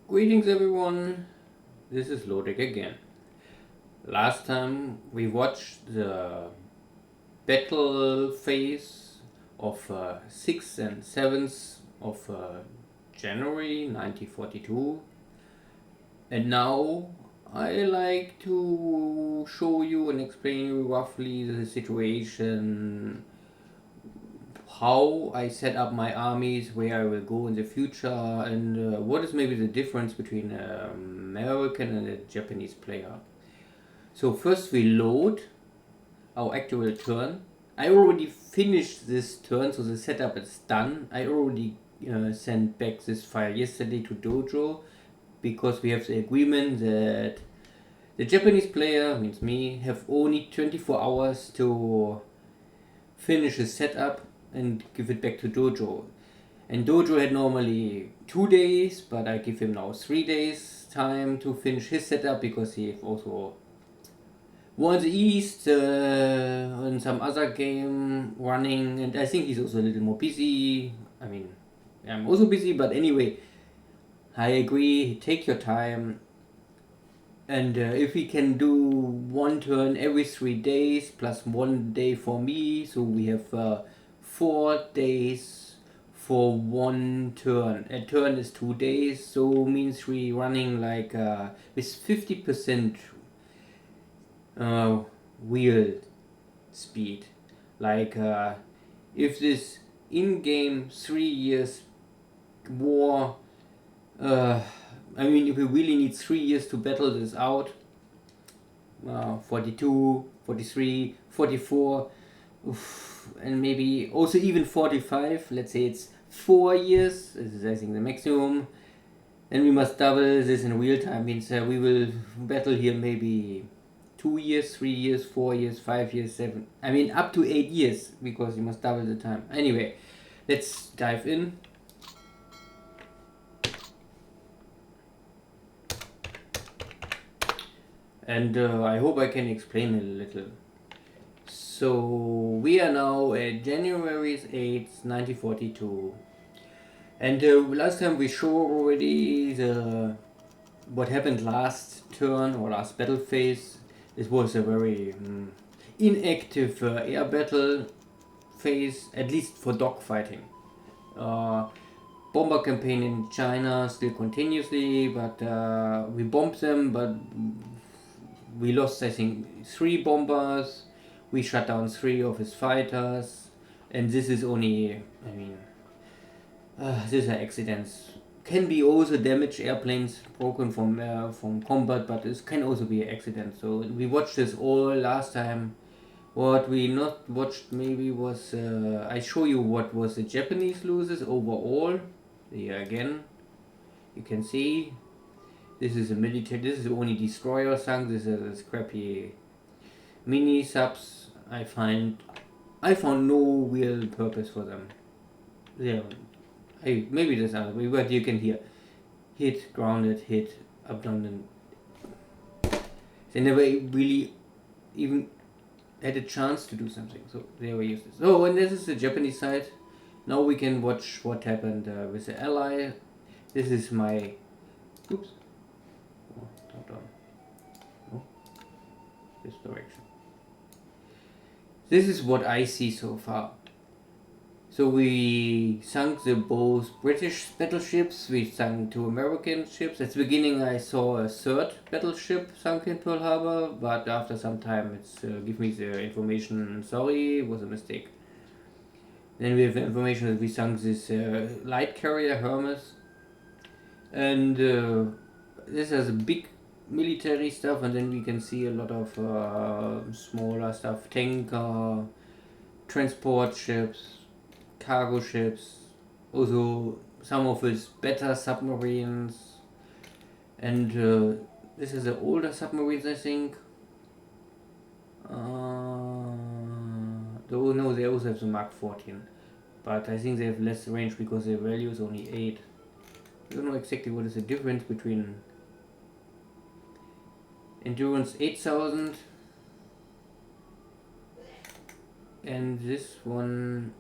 Greetings everyone, this is Lodrik again. Last time we watched the battle phase of 6th and 7th of January 1942, and now I like to show you and explain you roughly the situation, how I set up my armies, where I will go in the future, and what is maybe the difference between an American and a Japanese player. So first we load our actual turn. I already finished this turn, so the setup is done. I already sent back this file yesterday to Dojo, because we have the agreement that the Japanese player, means me, have only 24 hours to finish his setup and give it back to Dojo. And Dojo had normally 2 days, but I give him now 3 days time to finish his setup, because he also won the East on some other game running, and I think he's also a little more busy. I mean, I'm also busy, but anyway, I agree, take your time. And if we can do one turn every 3 days plus 1 day for me, so we have 4 days for one turn. A turn is 2 days, so means we running like with 50% wheel speed. Like if this in-game 3 years war, I mean, if we really need 3 years to battle this out, 42, 43, 44, and maybe also even 45, let's say it's 4 years, this is I think the maximum, and we must double this in real time, means we will battle here maybe 2 years, 3 years, 4 years, 5 years, 7, I mean up to 8 years, because you must double the time. Anyway, let's dive in. And I hope I can explain a little. So we are now at January 8th, 1942. And last time we showed already what happened last turn or last battle phase. This was a very inactive air battle phase, at least for dogfighting. Bomber campaign in China still continuously, but we bombed them, but we lost I think 3 bombers, we shut down 3 of his fighters, and this is only, I mean, these are accidents. Can be also damaged airplanes broken from combat, but this can also be an accident. So we watched this all last time. What we not watched maybe was I show you what was the Japanese losses overall. Here again, you can see this is a military. This is only destroyer sunk. This is a scrappy mini subs. I found no real purpose for them. Yeah, maybe there's other way, but you can hear hit, grounded, hit, abandoned. They never really even had a chance to do something, so they were useless. Oh, and this is the Japanese side. Now we can watch what happened with the ally. This is my. Oops. Oh, hold on. No. This direction. This is what I see so far. So we sunk the both British battleships, we sunk 2 American ships. At the beginning I saw a 3rd battleship sunk in Pearl Harbor, but after some time it's give me the information, sorry, it was a mistake. Then we have information that we sunk this light carrier Hermes, and this has a big military stuff, and then we can see a lot of smaller stuff, tanker, transport ships, cargo ships, also some of his better submarines, and this is the older submarines I think. Though no, they also have the Mark 14, but I think they have less range because their value is only 8. I don't know exactly what is the difference between Endurance 8000 and this one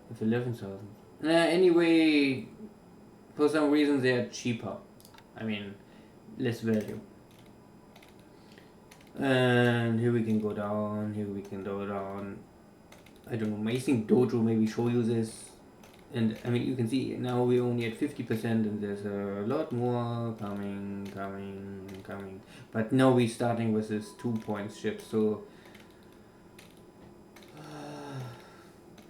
with 11,000. Anyway, for some reason they are cheaper. I mean, less value. And here we can go down, here we can go down. I don't know, I think Dojo maybe show you this. And I mean, you can see now we're only at 50% and there's a lot more coming. But now we're starting with this 2-point ship, so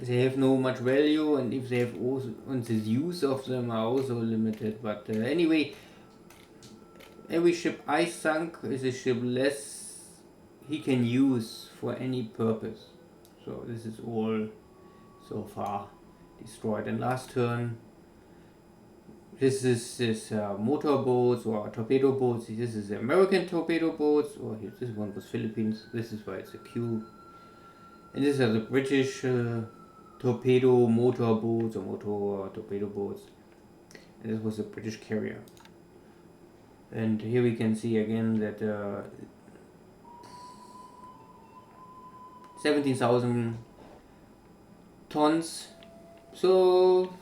they have no much value, and if they have also, and the use of them are also limited. But anyway, every ship I sunk is a ship less he can use for any purpose. So this is all so far destroyed. And last turn, this is motorboats or torpedo boats. This is American torpedo boats, or here, this one was Philippines. This is why it's a Q. And these are the British torpedo motor boats or motor torpedo boats. And this was a British carrier. And here we can see again that 17,000 tons. So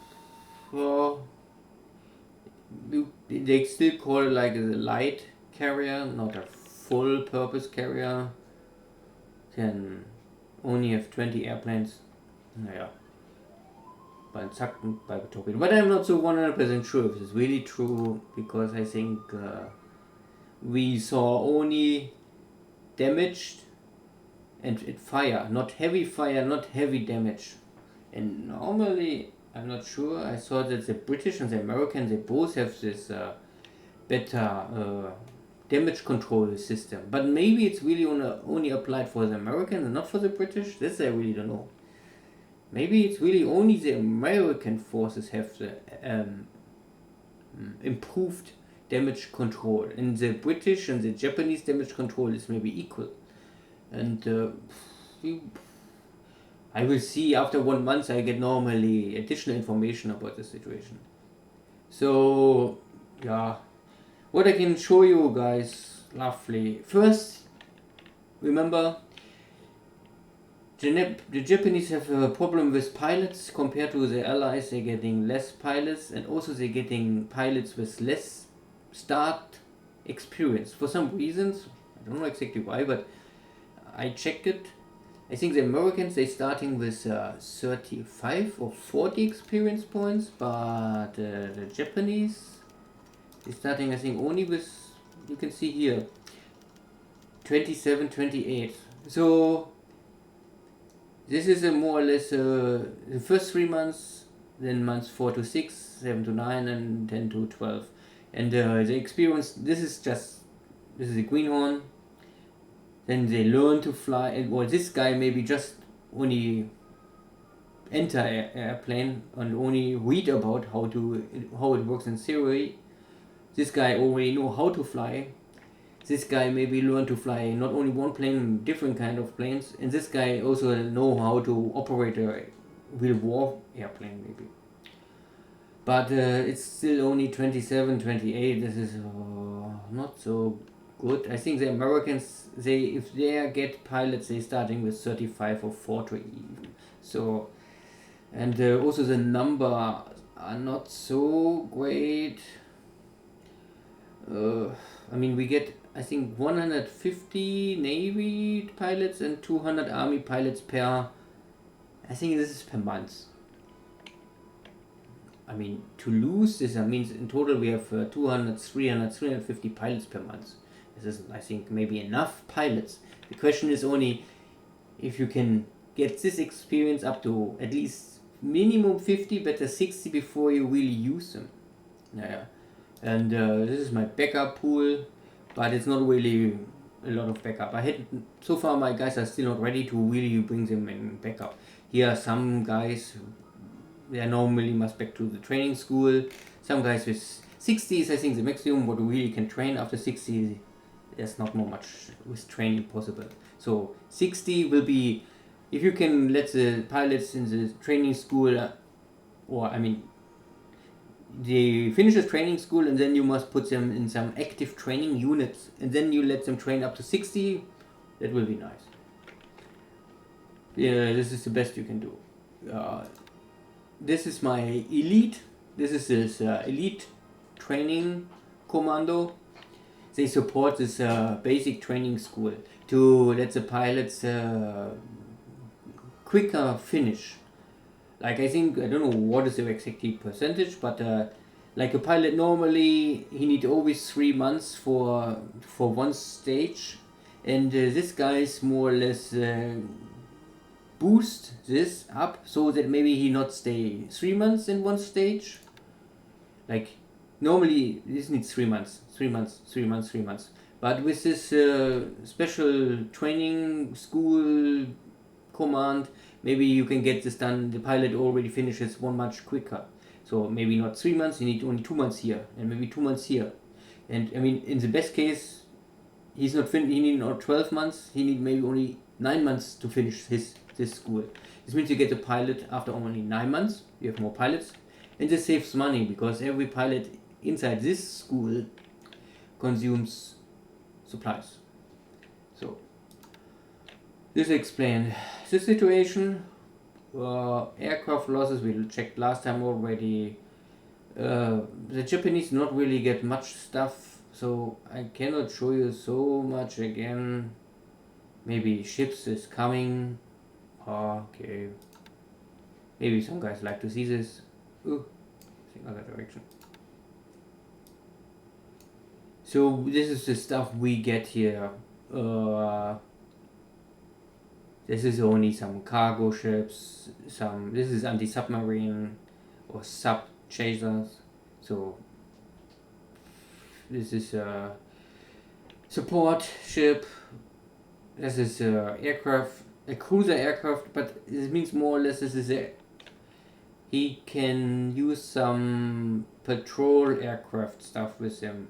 they still call it like a light carrier, not a full purpose carrier. Can only have 20 airplanes. Naja. By the torpedo. But I'm not so 100% sure if it's really true, because I think we saw only damaged and fire, not heavy fire, not heavy damage. And normally, I'm not sure, I saw that the British and the Americans, they both have this better damage control system. But maybe it's really only applied for the Americans and not for the British. This I really don't know. Maybe it's really only the American forces have the improved damage control, and the British and the Japanese damage control is maybe equal. And I will see after 1 month. I get normally additional information about the situation. So yeah, what I can show you guys roughly. First, remember, the Japanese have a problem with pilots compared to the Allies. They're getting less pilots, and also they're getting pilots with less start experience for some reasons. I don't know exactly why, but I checked it. I think the Americans, they're starting with 35 or 40 experience points, but the Japanese, they're starting, I think, only with, you can see here, 27, 28. So this is a more or less the first 3 months, then months 4 to 6, 7 to 9, and 10 to 12. And the experience, this is a greenhorn. Then they learn to fly, and well, this guy maybe just only enter an airplane and only read about how it works in theory. This guy already know how to fly. This guy maybe learn to fly not only one plane, different kind of planes, and this guy also know how to operate a real war airplane maybe. But it's still only 27, 28. This is not so good. I think the Americans, if they get pilots, they starting with 35 or 40 even. So, and also the number are not so great. I mean, we get, I think, 150 Navy pilots and 200 Army pilots per, I think this is per month. I mean, to lose this, means in total we have 200, 300, 350 pilots per month. This is, I think, maybe enough pilots. The question is only if you can get this experience up to at least minimum 50, better 60 before you really use them. Yeah. And this is my backup pool, but it's not really a lot of backup. So far my guys are still not ready to really bring them in backup. Here are some guys, they are normally must back to the training school. Some guys with 60s, I think the maximum what we really can train. After 60, there's not more much with training possible. So 60 will be, if you can let the pilots in the training school, or I mean, they finish the training school and then you must put them in some active training units, and then you let them train up to 60. That will be nice. Yeah, this is the best you can do. This is my elite. This is this elite training commando. They support this basic training school to let the pilots quicker finish. Like I think, I don't know what is the exactly percentage, but like a pilot normally he need always 3 months for one stage, and this guy's more or less boost this up so that maybe he not stay 3 months in one stage. Like normally this needs 3 months, 3 months, 3 months, 3 months. But with this special training school command, maybe you can get this done. The pilot already finishes one much quicker. So maybe not 3 months, you need only 2 months here, and maybe 2 months here. And I mean, in the best case, he need not 12 months, he need maybe only 9 months to finish this school. This means you get a pilot after only 9 months, you have more pilots, and this saves money because every pilot inside this school consumes supplies. So this explains the situation. Aircraft losses we checked last time already. The Japanese not really get much stuff, so I cannot show you so much again. Maybe ships is coming. Okay. Maybe some guys like to see this. Ooh, the other direction. So this is the stuff we get here. This is only some cargo ships. This is anti-submarine or sub chasers. So this is a support ship. This is a aircraft, a cruiser aircraft, but this means more or less this is he can use some patrol aircraft stuff with him.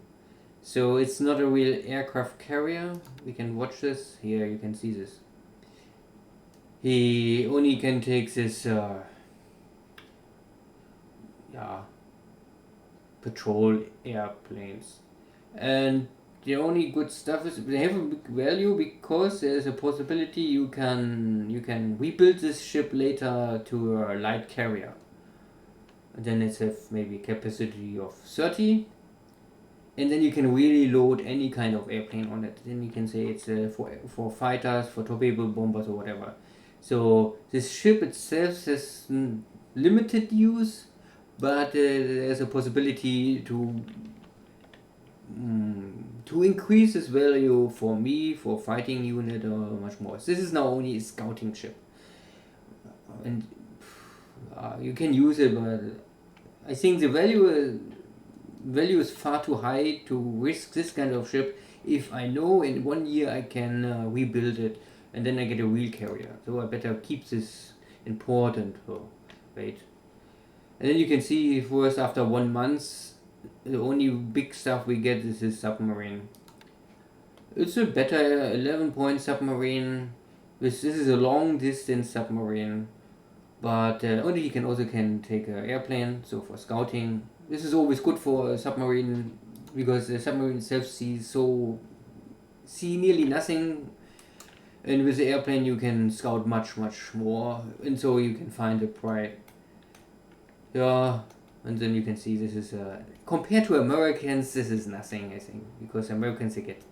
So it's not a real aircraft carrier. We can watch this. Here you can see this. He only can take this patrol airplanes, and the only good stuff is they have a big value because there's a possibility you can rebuild this ship later to a light carrier. And then it's have maybe capacity of 30, and then you can really load any kind of airplane on it. Then you can say it's for fighters, for torpedo bombers or whatever. So this ship itself has limited use, but there's a possibility to increase its value for me, for fighting unit or much more. This is now only a scouting ship, and you can use it, but I think the value is far too high to risk this kind of ship if I know in 1 year I can rebuild it and then I get a real carrier. So I better keep this important. Wait. And then you can see first after 1 month, the only big stuff we get is this submarine. It's a better 11-point submarine. This is a long distance submarine. But only he can also take an airplane, so for scouting. This is always good for a submarine because the submarine itself see nearly nothing, and with the airplane you can scout much more, and so you can find a prey. Yeah, and then you can see this is compared to Americans, this is nothing, I think, because Americans they get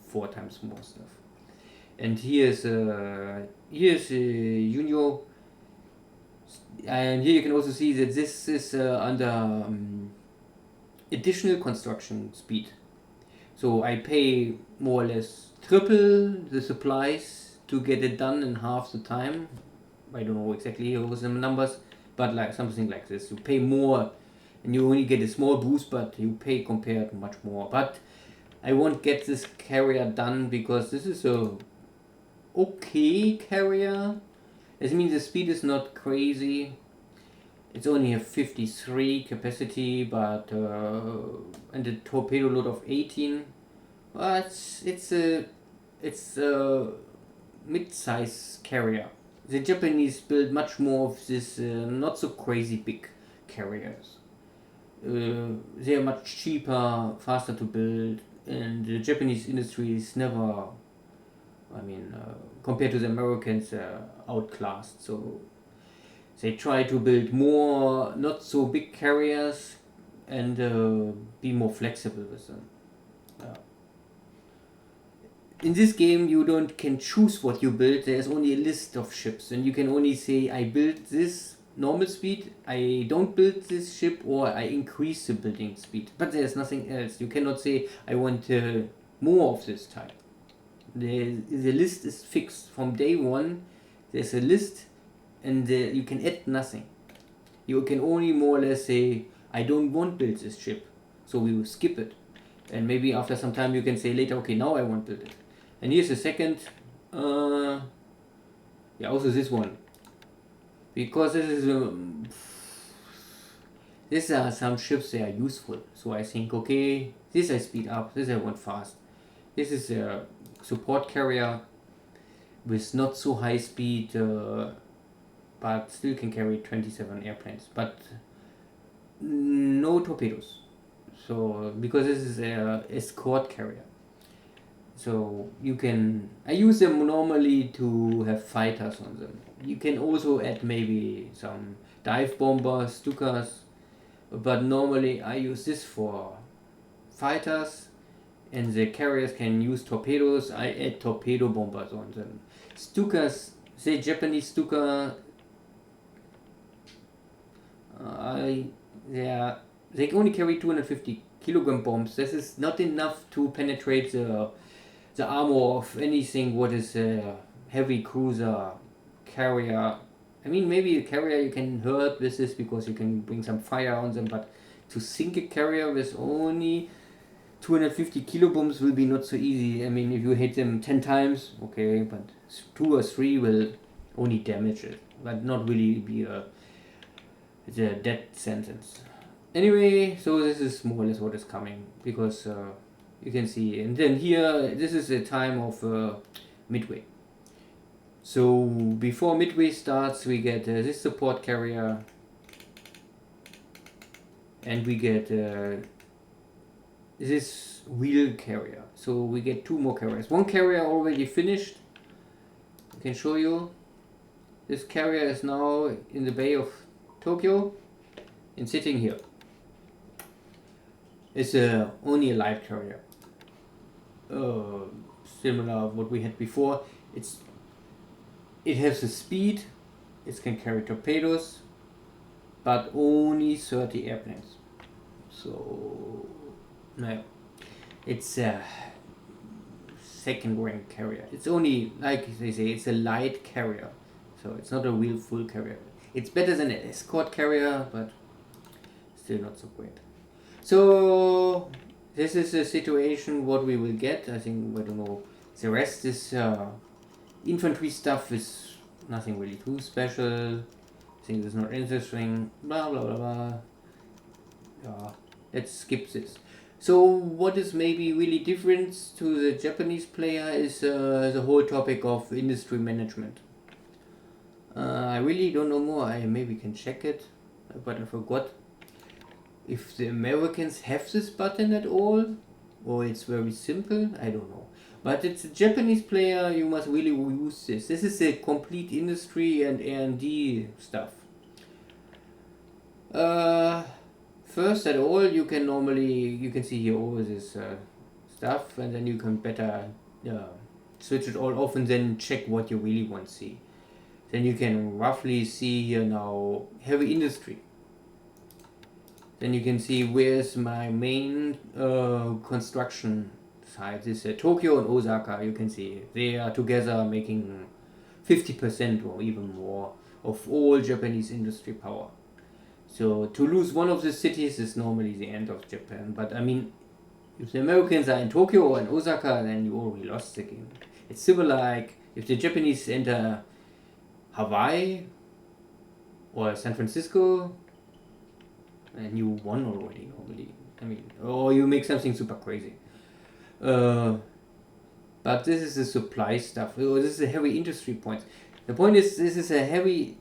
4 times more stuff. And here's a Junior. And here you can also see that this is under additional construction speed. So I pay more or less triple the supplies to get it done in half the time. I don't know exactly what the numbers, but like something like this. You pay more and you only get a small boost, but you pay compared much more. But I won't get this carrier done because this is a okay carrier. This means the speed is not crazy. It's only a 53 capacity, but and a torpedo load of 18. But it's a mid-size carrier. The Japanese build much more of this not so crazy big carriers. They are much cheaper, faster to build, and the Japanese industry is never, compared to the Americans, outclassed. So They try to build more not so big carriers and be more flexible with them. In this game you don't can choose what you build. There's only a list of ships and you can only say I build this normal speed, I don't build this ship, or I increase the building speed, but there's nothing else. You cannot say I want more of this type. The list is fixed from day one. There's a list and you can add nothing. You can only more or less say I don't want to build this ship, so we will skip it, and maybe after some time you can say later, okay, now I want to build it. And here's the second, yeah, also this one, because these are some ships that are useful. So I think, okay, this I speed up, this I want fast. This is a support carrier with not so high speed, but still can carry 27 airplanes, but no torpedoes. So because this is a escort carrier. So you can, I use them normally to have fighters on them. You can also add maybe some dive bombers, Stukas, but normally I use this for fighters, and the carriers can use torpedoes. I add torpedo bombers on them. Stukas, say Japanese Stuka, they only carry 250 kilogram bombs. This is not enough to penetrate the armor of anything what is a heavy cruiser carrier. I mean, maybe a carrier you can hurt with this because you can bring some fire on them, but to sink a carrier with only 250 kilobombs will be not so easy. I mean, if you hit them 10 times, okay, but 2 or 3 will only damage it, but not really be a death sentence. Anyway, so this is more or less what is coming, because you can see, and then here this is the time of midway. So before midway starts, we get this support carrier, and we get this wheel carrier. So we get 2 more carriers. One carrier already finished. I can show you. This carrier is now in the Bay of Tokyo and sitting here. It's only a light carrier. Similar what we had before. It has the speed. It can carry torpedoes, but only 30 airplanes. So no, it's a second rank carrier. It's only, like they say, it's a light carrier, so it's not a real full carrier. It's better than an escort carrier, but still not so great. So this is the situation what we will get. I think, I don't know, the rest is infantry stuff is nothing really too special. I think it's not interesting, blah blah blah blah. Let's skip this. So what is maybe really different to the Japanese player is the whole topic of industry management. I really don't know more. I maybe can check it, but I forgot if the Americans have this button at all, or it's very simple. I don't know. But it's a Japanese player, you must really use this. This is a complete industry and R&D stuff. First at all, you can see here all this stuff, and then you can better switch it all off and then check what you really want to see. Then you can roughly see here now heavy industry. Then you can see where's my main construction site. This is Tokyo and Osaka. You can see they are together making 50% or even more of all Japanese industry power. So to lose one of the cities is normally the end of Japan. But I mean, if the Americans are in Tokyo or in Osaka, then you already lost the game. It's similar like if the Japanese enter Hawaii or San Francisco, and you won already normally. I mean, or you make something super crazy. But this is the supply stuff. This is a heavy industry point. The point is, this is a heavy.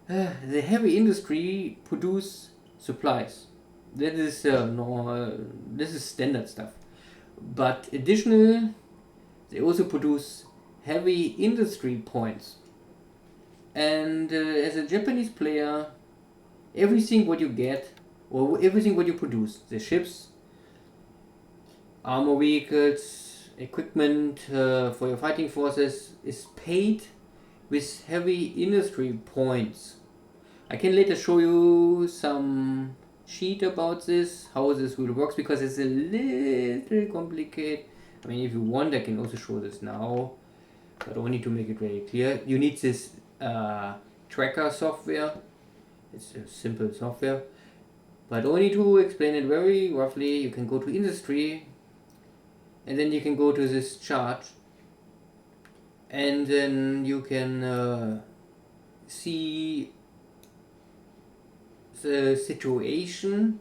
The heavy industry produce supplies. That is this is standard stuff. But additional, they also produce heavy industry points. And as a Japanese player, everything what you get, or everything what you produce, the ships, armor vehicles, equipment for your fighting forces, is paid with heavy industry points. I can later show you some sheet about this, how this will work, because it's a little complicated. I mean, if you want, I can also show this now, but only to make it very clear. You need this tracker software. It's a simple software, but only to explain it very roughly, you can go to industry, and then you can go to this chart, and then you can see the situation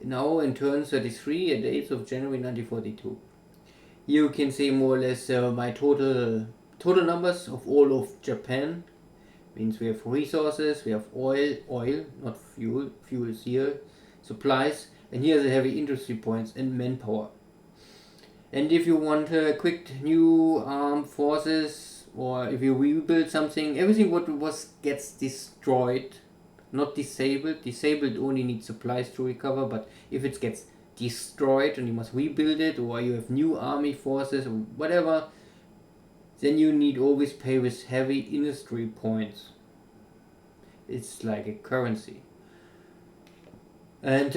now in turn 33 at the 8th of January 1942. You can see more or less my total numbers of all of Japan. Means we have resources, we have oil, not fuel is here, supplies, and here are the heavy industry points and manpower. And if you want quick new armed forces, or if you rebuild something, everything what gets destroyed, not disabled. Disabled only needs supplies to recover, but if it gets destroyed and you must rebuild it, or you have new army forces or whatever, then you need always pay with heavy industry points. It's like a currency. And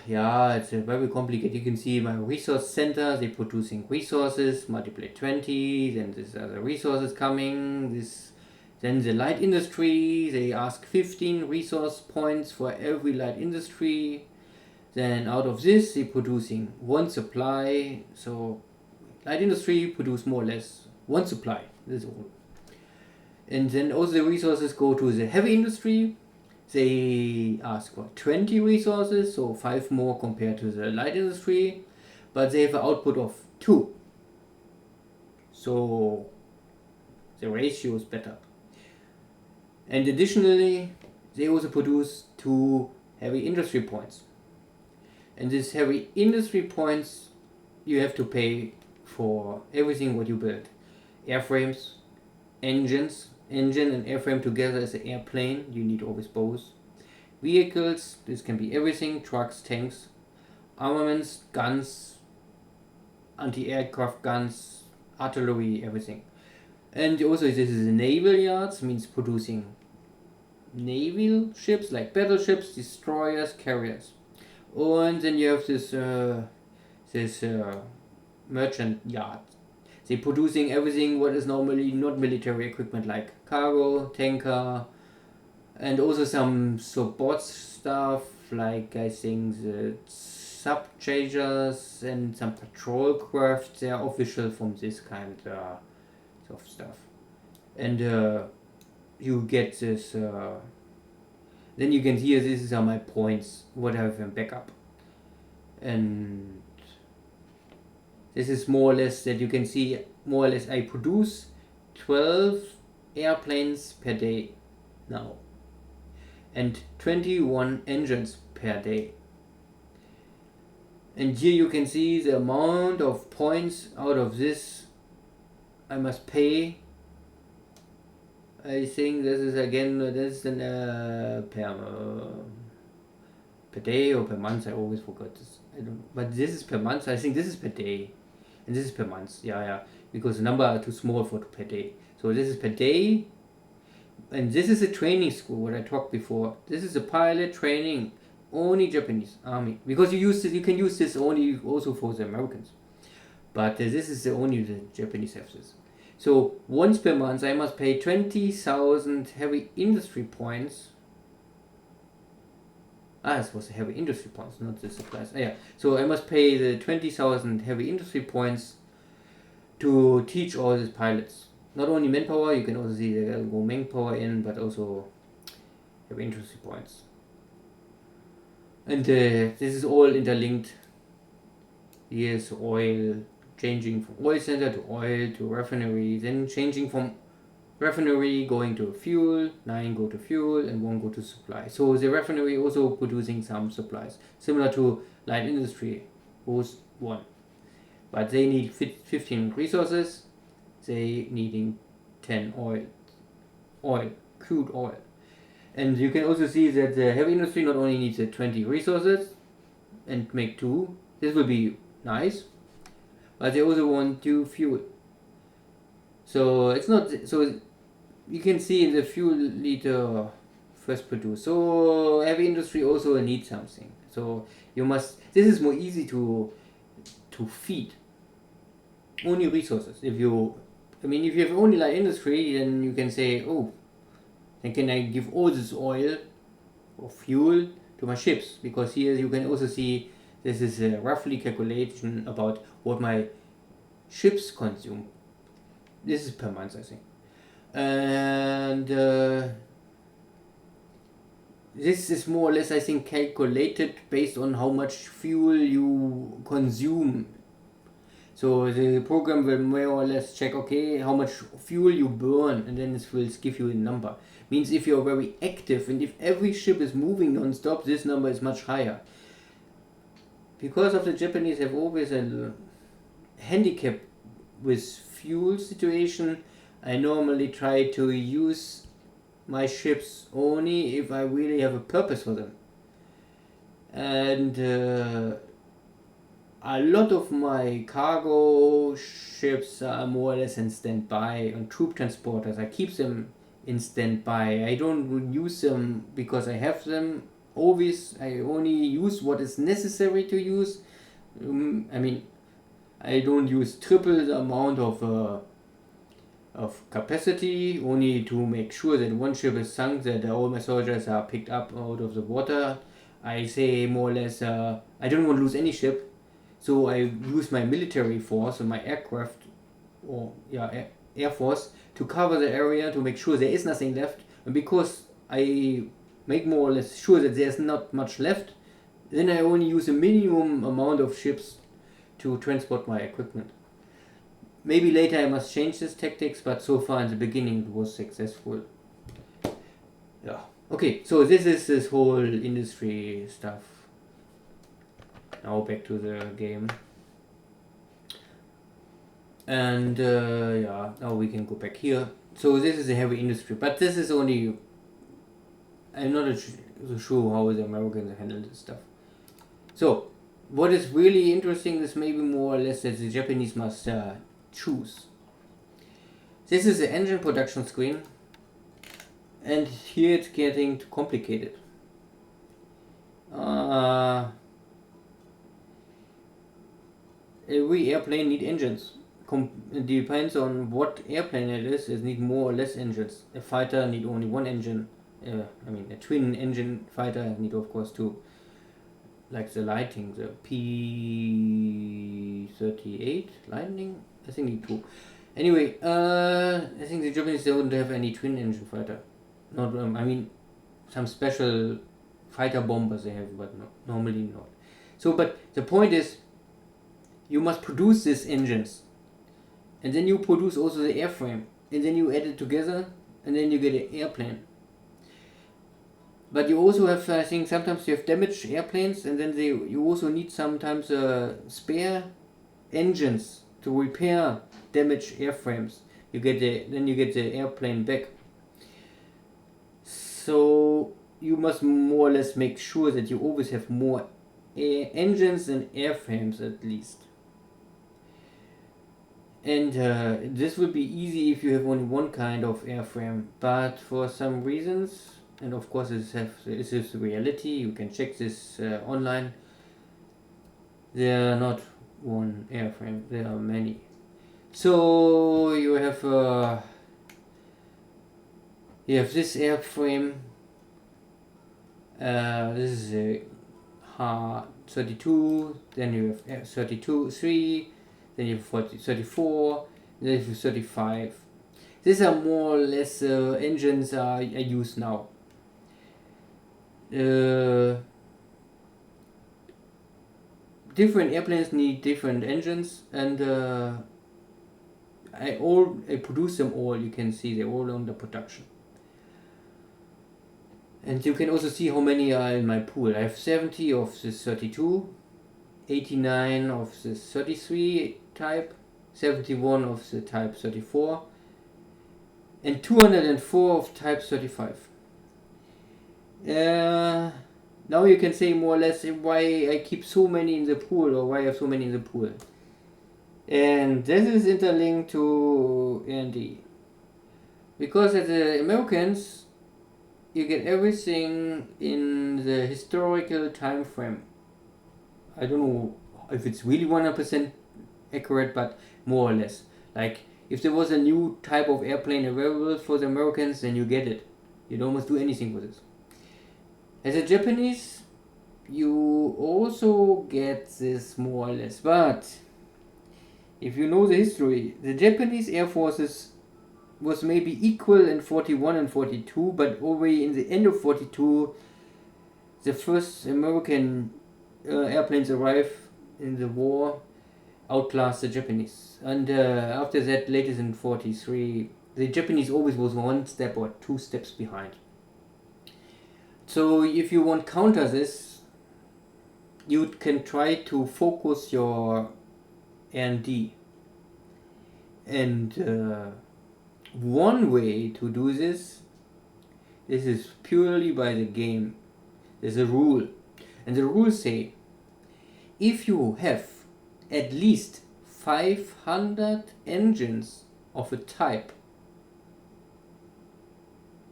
yeah, it's very complicated. You can see my resource center, they're producing resources, multiply 20, then these are the resources coming, then the light industry, they ask 15 resource points for every light industry. Then out of this, they're producing one supply. So light industry produce more or less one supply. That's all. And then also the resources go to the heavy industry. They ask for 20 resources, so 5 more compared to the light industry. But they have an output of 2. So the ratio is better. And additionally, they also produce 2 heavy industry points. And these heavy industry points, you have to pay for everything what you build. Airframes, engine and airframe together is an airplane, you need always both. Vehicles, this can be everything, trucks, tanks, armaments, guns, anti-aircraft guns, artillery, everything. And also this is the naval yards, means producing naval ships like battleships, destroyers, carriers. And then you have this merchant yard. They're producing everything what is normally not military equipment, like cargo, tanker, and also some support stuff, like I think the sub-chasers and some patrol craft. They are official from this kind of stuff. And you get this, then you can see these are my points, what I have in backup. And this is more or less that you can see, more or less I produce 12 airplanes per day now, and 21 engines per day. And here you can see the amount of points out of this I must pay. I think this is again, this is per day or per month. I always forgot this. I don't know. But this is per month. I think this is per day. And this is per month. Yeah. Because the number are too small for per day. So this is per day. And this is a training school, what I talked before. This is a pilot training. Only Japanese army. Because you can use this only also for the Americans. But this is only the Japanese have this. So once per month I must pay 20,000 heavy industry points. This was the heavy industry points, not the supplies. So I must pay the 20,000 heavy industry points to teach all these pilots. Not only manpower, you can also see they go manpower in, but also heavy industry points. And this is all interlinked. Here's oil, changing from oil center to oil to refinery, then changing from refinery going to fuel, 9 go to fuel and 1 go to supply. So the refinery also producing some supplies, similar to light industry, both 1. But they need 15 resources, they needing 10 oil crude oil. And you can also see that the heavy industry not only needs 20 resources and make 2, this will be nice, but they also want 2 fuel. So it's not, so you can see in the fuel liter first produced. So heavy industry also needs something. So you must, this is more easy to feed. Only resources. If you have only light industry, then you can say, oh, then can I give all this oil or fuel to my ships? Because here you can also see this is a roughly calculation about what my ships consume. This is per month, I think. And this is more or less, I think, calculated based on how much fuel you consume. So the program will more or less check, okay, how much fuel you burn, and then it will give you a number. Means if you're very active and if every ship is moving non-stop, this number is much higher. Because of the Japanese have always a handicap with fuel situation, I normally try to use my ships only if I really have a purpose for them. And a lot of my cargo ships are more or less in standby on troop transporters. I keep them in standby. I don't use them because I have them always. I only use what is necessary to use. I don't use triple the amount of capacity, only to make sure that one ship is sunk, that all my soldiers are picked up out of the water. I say more or less, I don't want to lose any ship, so I use my military force and my aircraft, or air force, to cover the area to make sure there is nothing left. And because I make more or less sure that there's not much left, then I only use a minimum amount of ships to transport my equipment. Maybe later I must change this tactics, but so far in the beginning it was successful. Yeah. Okay, so this is this whole industry stuff. Now back to the game. And now we can go back here. So this is a heavy industry, but this is only, I'm not so sure how the Americans handle this stuff. So what is really interesting is maybe more or less that the Japanese must choose. This is the engine production screen, and here it's getting too complicated. Every airplane needs engines. It depends on what airplane it is. It needs more or less engines. A fighter needs only one engine. A twin engine fighter needs of course two. Like the Lightning, the P-38 Lightning, I think need two. Anyway, I think the Japanese don't have any twin engine fighter. Not, some special fighter bombers they have, but no, normally not. So, but the point is, you must produce these engines, and then you produce also the airframe, and then you add it together, and then you get an airplane. But you also have, I think, sometimes you have damaged airplanes, and then you also need sometimes spare engines to repair damaged airframes. Then you get the airplane back. So you must more or less make sure that you always have more engines than airframes at least. And this will be easy if you have only one kind of airframe, but for some reasons, and of course this is reality, you can check this online, there are not one airframe, there are many. So you have this airframe, this is a 32, then you have 32-3, then you have 34, then you have 35. These are more or less engines I use now. Different airplanes need different engines, and I produce them all. You can see they're all under production. And you can also see how many are in my pool. I have 70 of this 32, 89 of this 33 type, 71 of the type 34, and 204 of type 35. Now you can say more or less why I keep so many in the pool, or why I have so many in the pool. And this is interlinked to A&D. Because as the Americans, you get everything in the historical time frame. I don't know if it's really 100% accurate, but more or less. Like, if there was a new type of airplane available for the Americans, then you get it. You don't almost do anything with this. As a Japanese, you also get this more or less. But if you know the history, the Japanese Air Forces was maybe equal in 41 and 42, but already in the end of 42, the first American airplanes arrive in the war, outclass the Japanese. And after that, later in 43, the Japanese always was 1 step or 2 steps behind. So if you want to counter this, you can try to focus your R&D. And one way to do this is purely by the game. There's a rule. And the rules say, if you have at least 500 engines of a type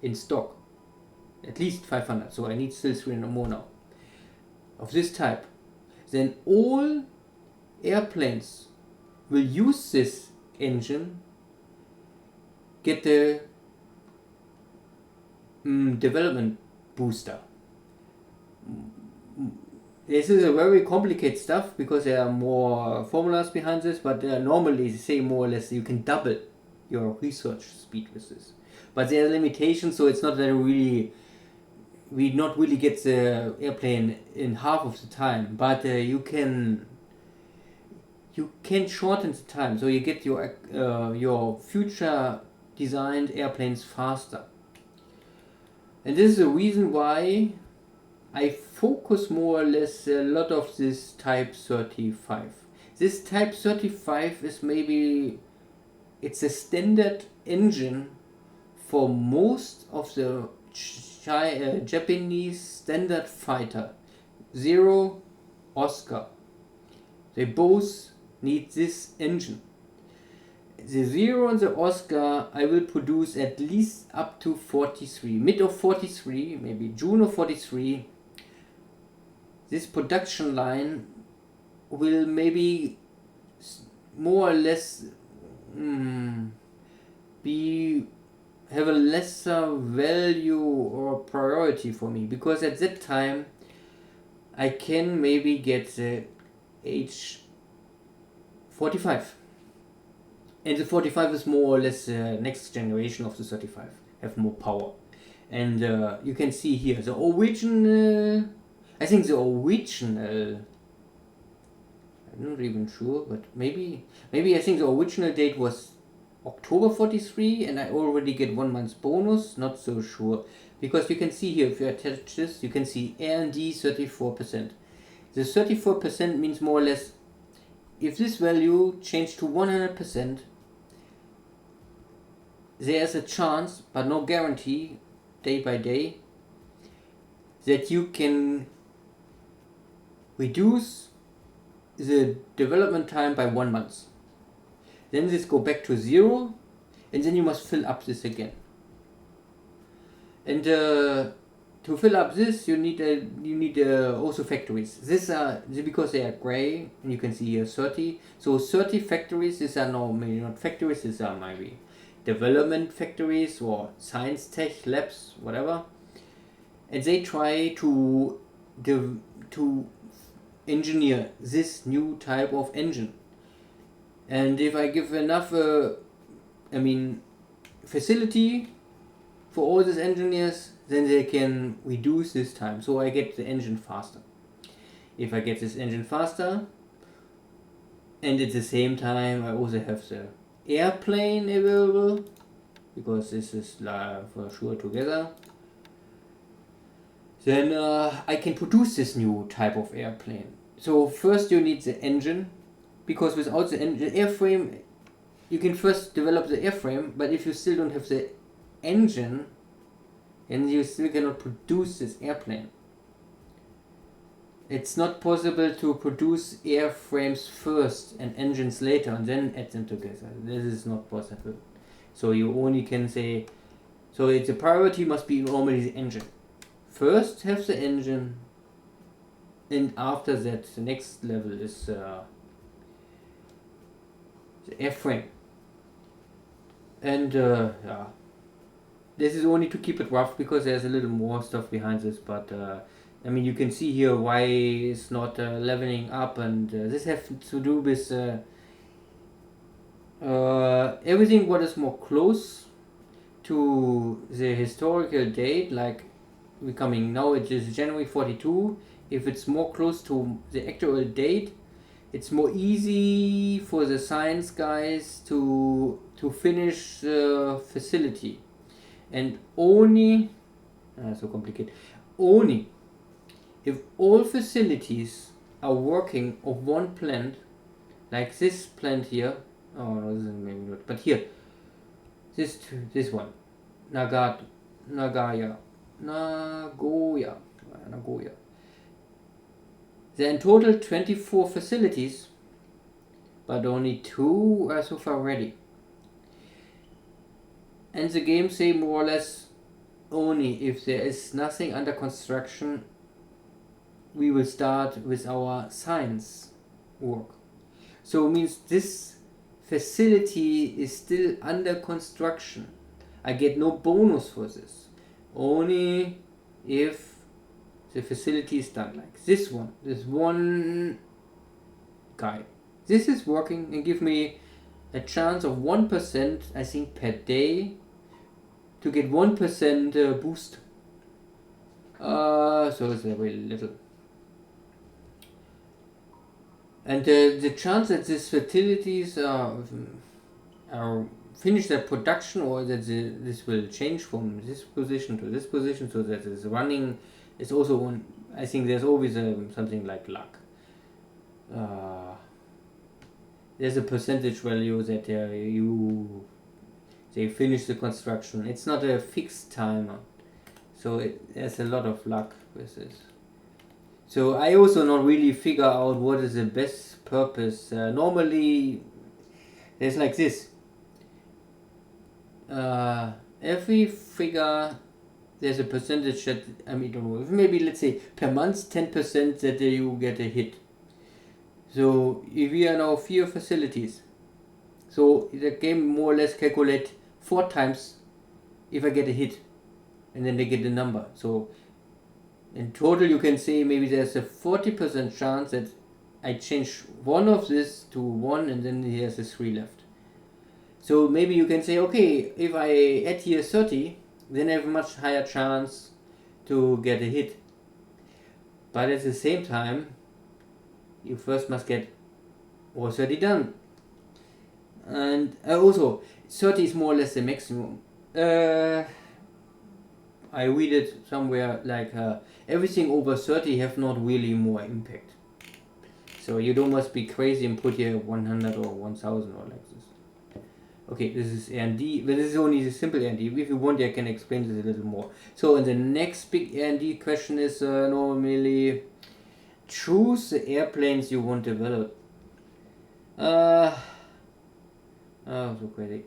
in stock, at least 500, so I need still 300 more now, of this type, then all airplanes will use this engine, get the development booster. This is a very complicated stuff because there are more formulas behind this, but normally they say more or less you can double your research speed with this. But there are limitations, so it's not that we not really get the airplane in half of the time, but you can shorten the time, so you get your future designed airplanes faster. And this is the reason why I focus more or less a lot of this Type 35. This Type 35 is it's a standard engine for most of the Japanese standard fighter. Zero, Oscar. They both need this engine. The Zero and the Oscar I will produce at least up to 43. Mid of 43, maybe June of 43. This production line will maybe more or less have a lesser value or priority for me, because at that time I can maybe get the H45, and the 45 is more or less the next generation of the 35, have more power. And you can see here the original, I think the original, I'm not even sure, but maybe I think the original date was October 43, and I already get 1 month's bonus, not so sure. Because you can see here, if you attach this, you can see R&D 34%. The 34% means more or less, if this value changed to 100%, there's a chance, but no guarantee, day by day, that you can reduce the development time by 1 month. Then this go back to 0, and then you must fill up this again. And to fill up this, you need also factories. These are because they are gray, and you can see here 30. So 30 factories. These are maybe not factories. These are maybe development factories or science tech labs, whatever. And they try to engineer this new type of engine. And if I give enough facility for all these engineers, then they can reduce this time, so I get the engine faster. If I get this engine faster, and at the same time I also have the airplane available, because this is for sure together, then I can produce this new type of airplane. So first you need the engine, because without the airframe, you can first develop the airframe, but if you still don't have the engine, and you still cannot produce this airplane. It's not possible to produce airframes first and engines later and then add them together. This is not possible. So you only can say, so it's a priority must be normally the engine. First have the engine, and after that the next level is the airframe. And yeah, this is only to keep it rough because there's a little more stuff behind this, but I mean, you can see here why it's not leveling up, and this has to do with everything what is more close to the historical date, like becoming now it is January 42. If it's more close to the actual date, it's more easy for the science guys to finish the facility. And only so complicated, only if all facilities are working of one plant, like this plant here, oh no, this is maybe not, but here, this one, Nagoya. There are in total 24 facilities, but only 2 are so far ready. And the game say more or less only if there is nothing under construction, we will start with our science work. So it means this facility is still under construction. I get no bonus for this. Only if the facility is done, like this one guy. This is working and give me a chance of 1%, I think, per day to get 1% boost. So it's very little. And the chance that these facilities are finish their production, or that this will change from this position to this position, so that it's running, is also one. I think there's always something like luck. There's a percentage value that they finish the construction. It's not a fixed timer, so there's a lot of luck with this. So I also not really figure out what is the best purpose. Normally there's like this. Every figure there's a percentage that, I mean, don't know, maybe let's say per month 10% that you get a hit. So if we are now 4 facilities, so the game more or less calculate 4 times if I get a hit, and then they get the number. So in total you can say maybe there's a 40% chance that I change one of this to 1, and then there's a 3 left. So maybe you can say, okay, if I add here 30, then I have a much higher chance to get a hit. But at the same time, you first must get all 30 done. And also, 30 is more or less the maximum. I read it somewhere like everything over 30 have not really more impact. So you don't must be crazy and put here 100 or 1000 or like this. Okay, this is R&D, but this is only the simple R&D. If you want, I can explain this a little more. So, and the next big R&D question is normally choose the airplanes you want to develop. Oh, so crazy.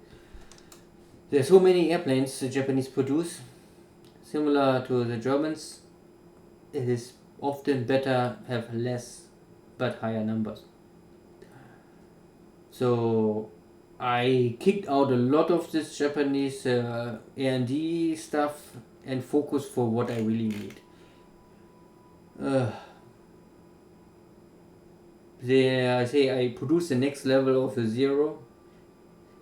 There's so many airplanes the Japanese produce, similar to the Germans. It is often better have less but higher numbers. So I kicked out a lot of this Japanese R&D stuff and focused for what I really need. I say I produce the next level of a 0.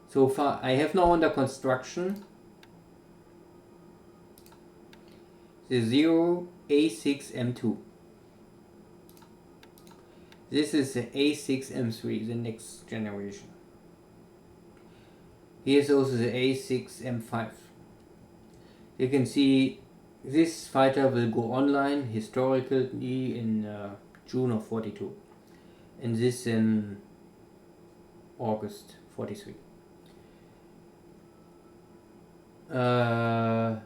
So far I have now under construction the 0 A6M2. This is the A6M3, the next generation. Here's also the A6M5. You can see this fighter will go online historically in June of 42, and this in August 43. Then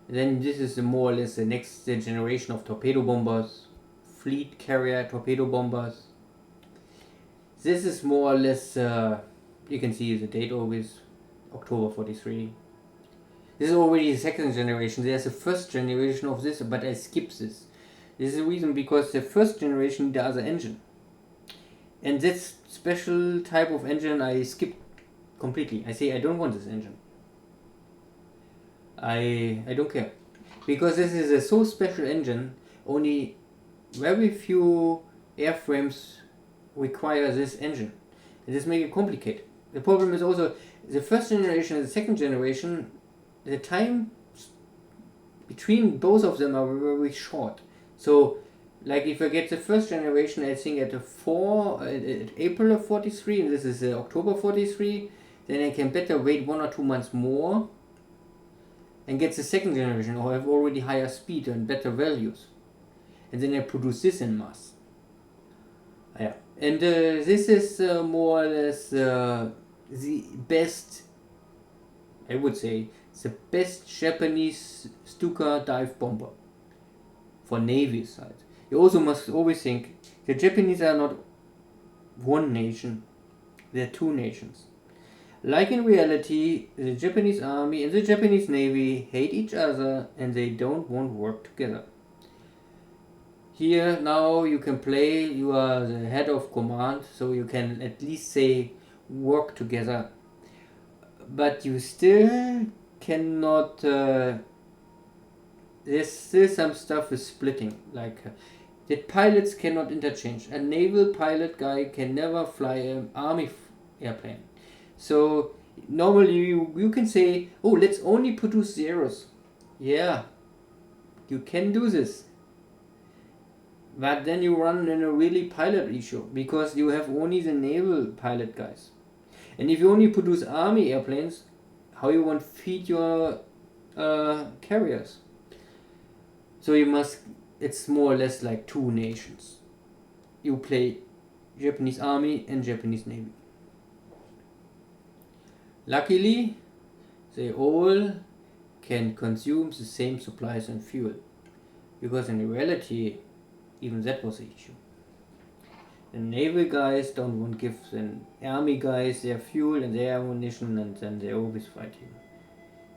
this is more or less the next generation of torpedo bombers, fleet carrier torpedo bombers. This is more or less, you can see the date always, October 43. This is already the second generation. There's a first generation of this, but I skipped this. This is the reason because the first generation does an engine. And this special type of engine I skipped completely. I say I don't want this engine. I don't care. Because this is a so special engine, only very few airframes require this engine. And this makes it complicated. The problem is also the first generation and the second generation, the time between both of them are very short. So, like if I get the first generation, I think at April of 43, and this is October 43, then I can better wait 1 or 2 months more and get the second generation, or have already higher speed and better values. And then I produce this in mass. Yeah. And this is more or less the best, I would say, the best Japanese Stuka dive bomber for Navy side. You also must always think the Japanese are not one nation, they're two nations. Like in reality, the Japanese army and the Japanese navy hate each other and they don't want to work together. Here now you can play, you are the head of command, so you can at least say work together. But you still cannot, there's still some stuff with splitting, like that pilots cannot interchange. A naval pilot guy can never fly an army airplane. So normally you can say, oh, let's only produce zeros. Yeah, you can do this. But then you run in a really pilot issue because you have only the naval pilot guys. And if you only produce army airplanes, how you want to feed your carriers? So you must, it's more or less like two nations. You play Japanese army and Japanese navy. Luckily, they all can consume the same supplies and fuel, because in reality, even that was the issue. The naval guys don't want to give the army guys their fuel and their ammunition, and then they're always fighting.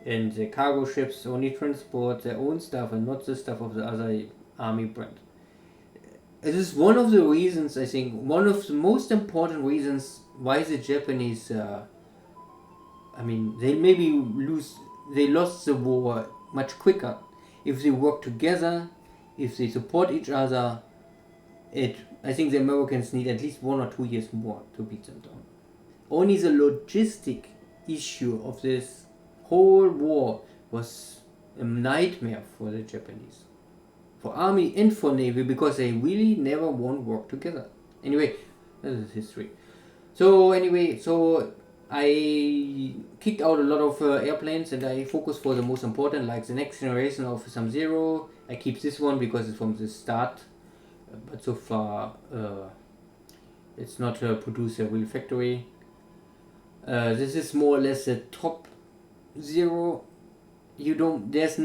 And the cargo ships only transport their own stuff and not the stuff of the other army brand. This is one of the reasons, I think, one of the most important reasons why the Japanese they lost the war much quicker. If they work together, if they support each other, I think the Americans need at least 1 or 2 years more to beat them down. Only the logistic issue of this whole war was a nightmare for the Japanese, for army and for navy, because they really never want to work together. Anyway, that is history. So I kicked out a lot of airplanes and I focused for the most important, like the next generation of Sub-Zero. I keep this one because it's from the start, but so far it's not produced a real factory. This is more or less the top zero. There's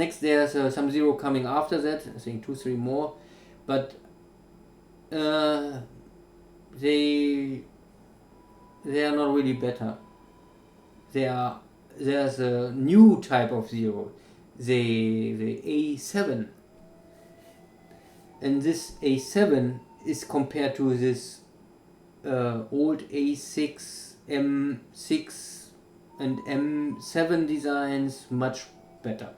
some zero coming after that, I think 2-3 more, but they are not really better. There's a new type of zero, the A7, and this A7 is compared to this old A6, M6 and M7 designs much better.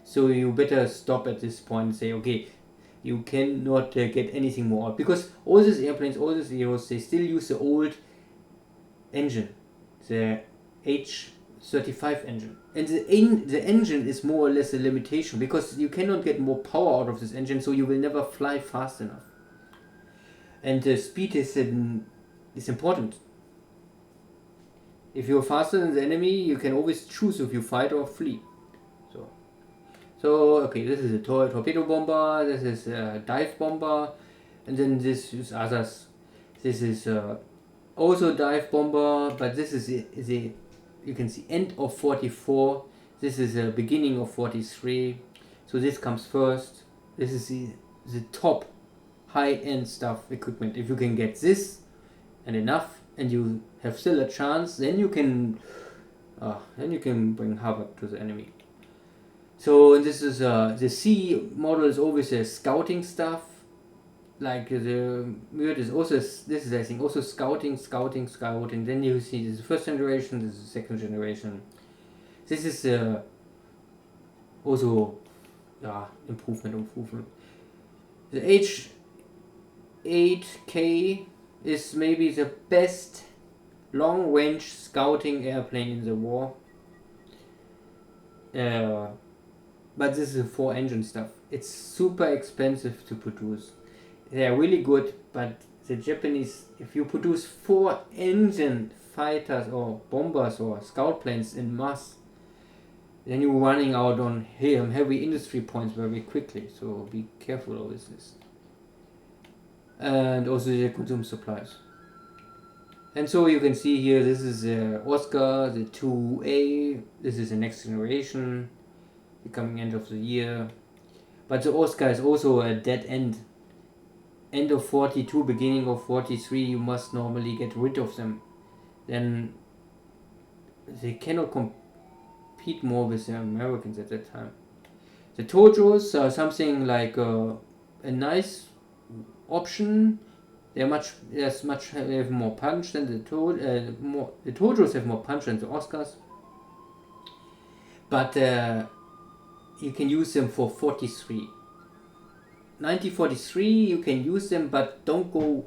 So you better stop at this point and say, okay, you cannot get anything more out, because all these airplanes, all these zeros, they still use the old engine, the H35 engine, and the engine is more or less a limitation, because you cannot get more power out of this engine, so you will never fly fast enough. And the speed is important. If you're faster than the enemy, you can always choose if you fight or flee. So okay, this is a torpedo bomber, this is a dive bomber, and then this is others. This is also dive bomber, but this is the you can see end of 44. This is the beginning of 43. So this comes first. This is the top high-end stuff equipment. If you can get this and enough, and you have still a chance, then you can bring havoc to the enemy. So this is the C model is always a scouting stuff. Like the Myrt is also, this is I think also scouting. Then you see this is the first generation, this is the second generation. This is also improvement. The H8K is maybe the best long-range scouting airplane in the war. But this is a 4-engine stuff. It's super expensive to produce. They are really good, but the Japanese, if you produce 4-engine fighters or bombers or scout planes in mass, then you're running out on heavy industry points very quickly. So be careful with this. And also the consume supplies. And so you can see here, this is the Oscar, the 2A, this is the next generation, becoming end of the year. But the Oscar is also a dead end. End of 42, beginning of 43, you must normally get rid of them. Then they cannot compete more with the Americans at that time. The Dojos are something like a nice option. They have more punch than the Dojos have more punch than the Oscars. But you can use them for 43. 1943 you can use them, but don't go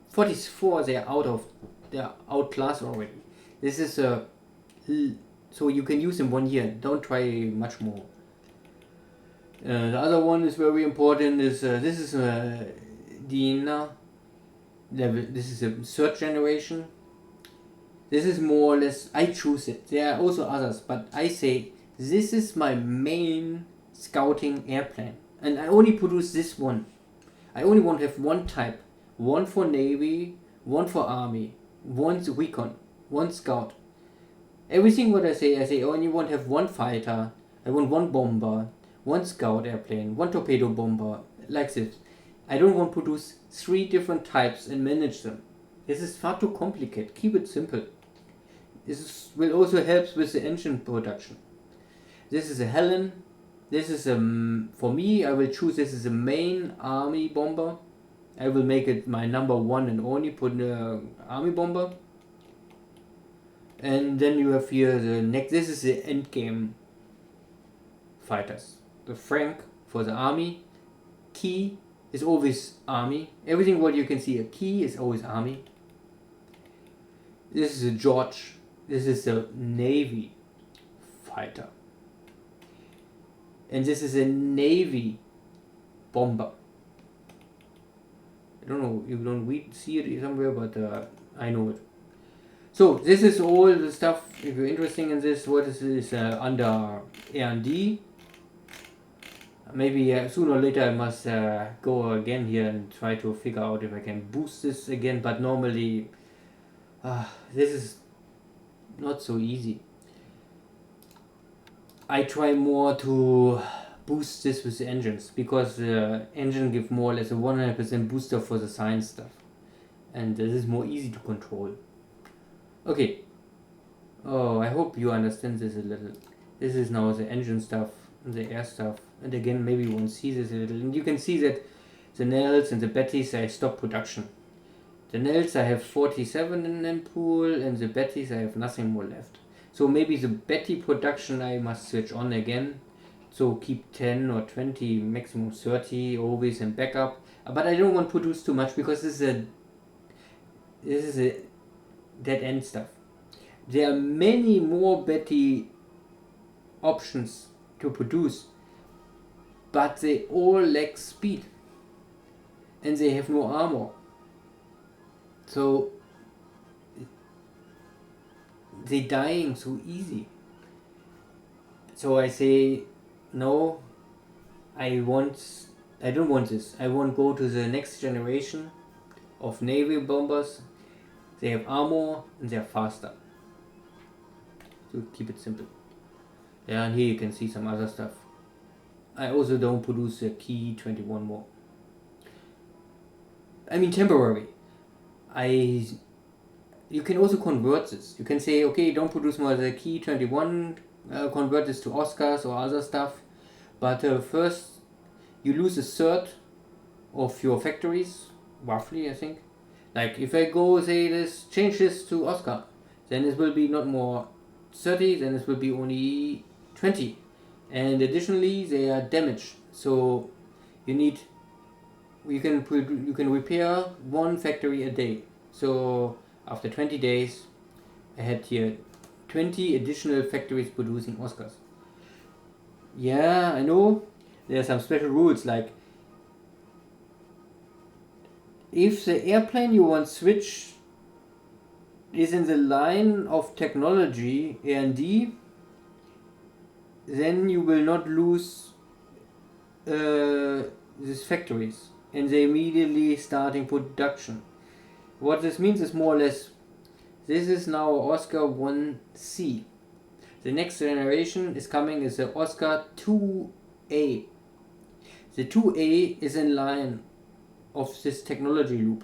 44. They're outclassed already. This is so you can use them 1 year. Don't try much more. The other one is very important. This is Dina. This is a 3rd generation. This is more or less, I choose it. There are also others, but I say this is my main scouting airplane, and I only produce this one. I only want to have one type, one for Navy, one for Army, one recon, one scout. Everything what I say I only want to have one fighter. I want one bomber, one scout airplane, one torpedo bomber, like this. I don't want to produce 3 different types and manage them. This is far too complicated. Keep it simple. This will also help with the engine production. This is a Helen. This is for me, I will choose this as a main Army bomber. I will make it my number 1 and only put the Army bomber. And then you have here the next. This is the endgame fighters. The Frank for the Army. Key is always Army. Everything what you can see, a Key is always Army. This is a George. This is a Navy fighter. And this is a Navy bomber. I don't know, you don't see it somewhere, but I know it. So this is all the stuff. If you're interested in this, what is this under R&D? Maybe sooner or later I must go again here and try to figure out if I can boost this again, but normally this is not so easy. I try more to boost this with the engines, because the engine gives more or less a 100% booster for the science stuff, and this is more easy to control. Okay, I hope you understand this a little. This is now the engine stuff, the air stuff, and again maybe you won't see this a little, and you can see that the Nels and the Bettys, I stopped production. The Nels I have 47 in pool, and the Bettys I have nothing more left. So maybe the Betty production I must switch on again. So keep 10 or 20, maximum 30 always in backup. But I don't want to produce too much, because this is a dead end stuff. There are many more Betty options to produce, but they all lack speed and they have no armor. So they're dying so easy. So I say, no, I don't want this. I want to go to the next generation of Navy bombers. They have armor and they're faster. To keep it simple. Yeah, and here you can see some other stuff. I also don't produce a key 21 more. I mean temporary. You can also convert this. You can say, okay, don't produce more the key 21, convert this to Oscars or other stuff. But first, you lose a third of your factories, roughly, I think. Like if I go say this, change this to Oscar, then it will be not more 30, then it will be only 20. And additionally, they are damaged. So you can repair one factory a day. So after 20 days, I had here 20 additional factories producing Oscars. Yeah, I know. There are some special rules, like if the airplane you want switch is in the line of technology A&D, then you will not lose these factories and they immediately starting production. What this means is more or less, this is now Oscar 1C. The next generation is coming is the Oscar 2A. The 2A is in line of this technology loop.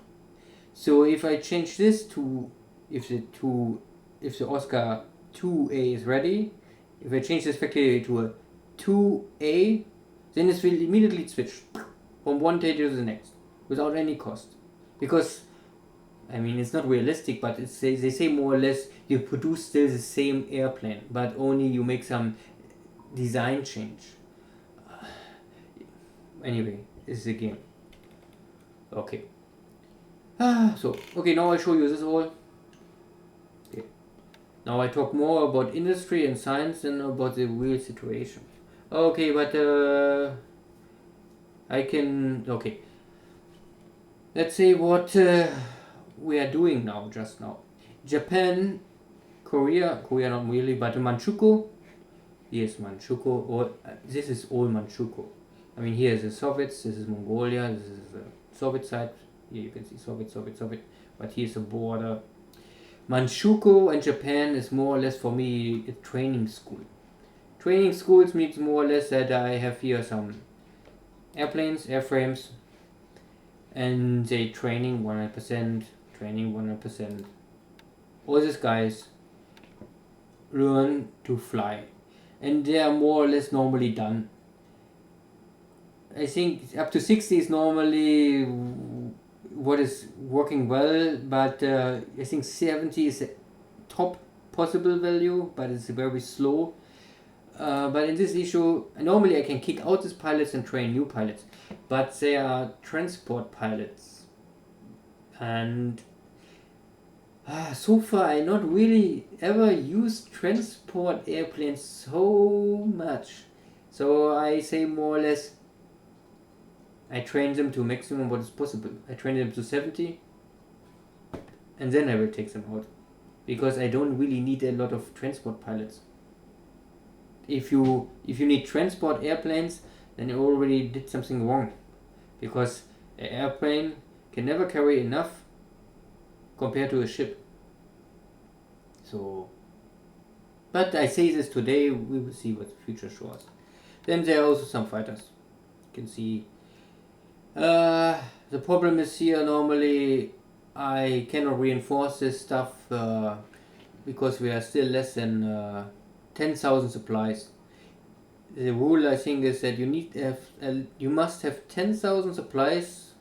So if I change this to, if the Oscar 2A is ready, if I change this factory to a 2A, then it will immediately switch from one day to the next without any cost. Because, I mean, it's not realistic, but they say more or less you produce still the same airplane, but only you make some design change. Anyway, this is a game. Okay. Okay, now I show you this all. Okay. Now I talk more about industry and science than about the real situation. Okay, but okay. Let's say what we are doing now, just now. Japan, Korea not really, but Manchukuo. Yes, Manchukuo, or this is all Manchukuo. I mean, here is the Soviets, this is Mongolia, this is the Soviet side. Here you can see Soviet, but here's the border. Manchukuo and Japan is more or less for me a training school. Training schools means more or less that I have here some airplanes, airframes, and they training 100%. All these guys learn to fly, and they are more or less normally done. I think up to 60 is normally what is working well, but I think 70 is the top possible value, but it's very slow. But in this issue, normally I can kick out these pilots and train new pilots, but they are transport pilots, and so far I not really ever used transport airplanes so much. So I say more or less I train them to maximum what is possible. I train them to 70 and then I will take them out, because I don't really need a lot of transport pilots. If you need transport airplanes, then you already did something wrong, because an airplane can never carry enough compared to a ship. So, but I say this today, we will see what the future shows. Then there are also some fighters. You can see the problem is here normally I cannot reinforce this stuff because we are still less than 10,000 supplies. The rule I think is that you must have 10,000 supplies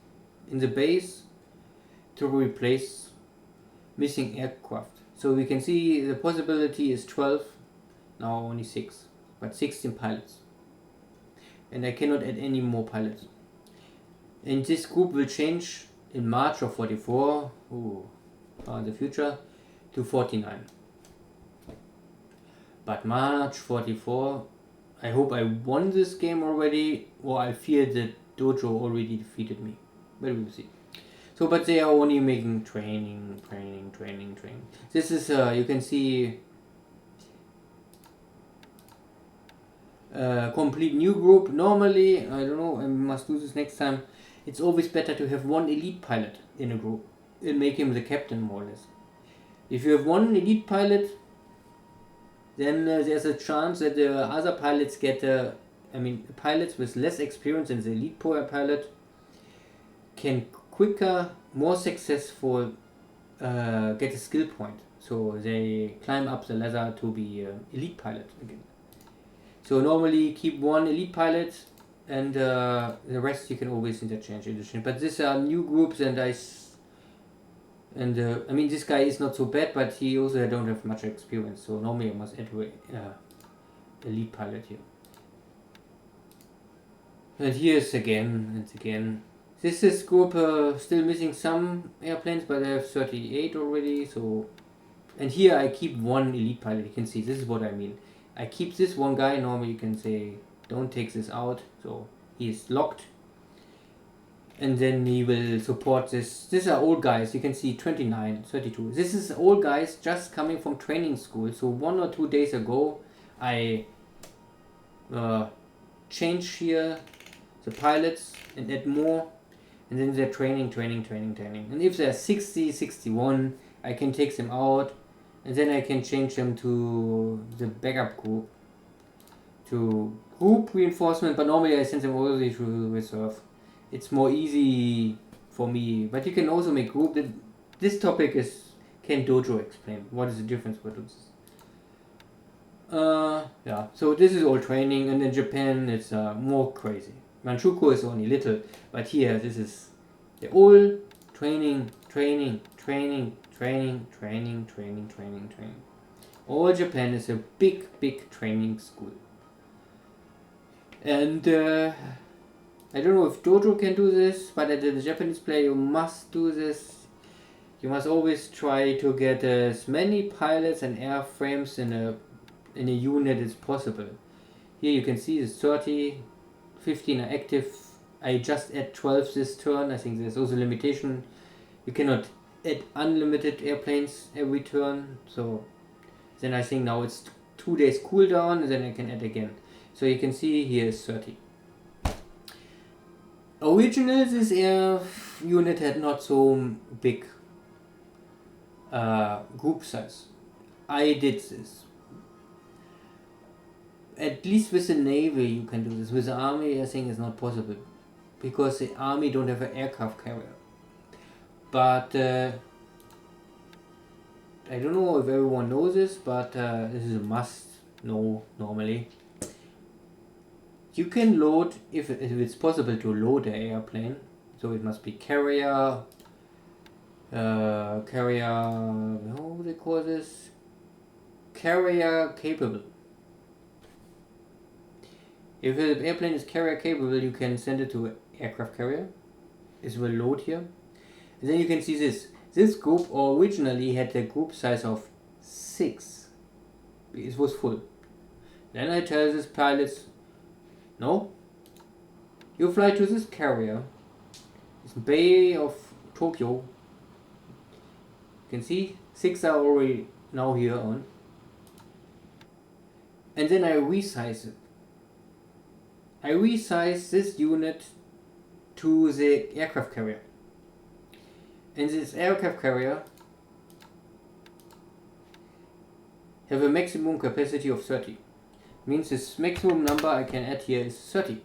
in the base to replace missing aircraft. So we can see the possibility is 12, now only 6, but 16 pilots. And I cannot add any more pilots. And this group will change in March of 44, in the future, to 49. But March 44, I hope I won this game already, or I fear that Dojo already defeated me. But we will see. So, but they are only making training. This is, you can see, complete new group. Normally, I don't know, I must do this next time. It's always better to have one elite pilot in a group and make him the captain more or less. If you have one elite pilot, then there's a chance that the other pilots get, pilots with less experience than the elite pilot can quicker, more successful get a skill point. So they climb up the ladder to be elite pilot again. So normally keep one elite pilot and the rest you can always interchange. But these are new groups and this guy is not so bad, but he also don't have much experience. So normally I must add elite pilot here. And here's again and again. This is group still missing some airplanes, but I have 38 already. So, and here I keep one elite pilot. You can see this is what I mean. I keep this one guy. Normally you can say don't take this out. So he is locked, and then he will support this. These are old guys. You can see 29, 32. This is old guys just coming from training school. So 1 or 2 days ago, I change here the pilots and add more. And then they're training. And if they're 60, 61, I can take them out. And then I can change them to the backup group. To group reinforcement. But normally I send them already to reserve. It's more easy for me. But you can also make group. This topic is, can Dojo explain? What is the difference between this? Yeah. So this is all training. And in Japan it's more crazy. Manchukuo is only little, but here this is the all training. All Japan is a big training school. And I don't know if Dojo can do this, but at the Japanese player you must do this. You must always try to get as many pilots and airframes in a unit as possible. Here you can see it's 30. 15 are active. I just add 12 this turn. I think there's also a limitation. You cannot add unlimited airplanes every turn. So then I think now it's 2 days cooldown and then I can add again. So you can see here is 30. Originally this air unit had not so big group size. I did this. At least with the Navy you can do this. With the Army I think it's not possible. Because the Army don't have an aircraft carrier. But I don't know if everyone knows this, but this is a must know normally. You can load, if it's possible to load the airplane. So it must be carrier, how do they call this? Carrier capable. If the airplane is carrier capable, you can send it to an aircraft carrier. It will load here. And then you can see this. This group originally had a group size of 6. It was full. Then I tell these pilots, no, you fly to this carrier. It's Bay of Tokyo. You can see 6 are already now here on. And then I resize it. I resize this unit to the aircraft carrier. And this aircraft carrier have a maximum capacity of 30. Means this maximum number I can add here is 30.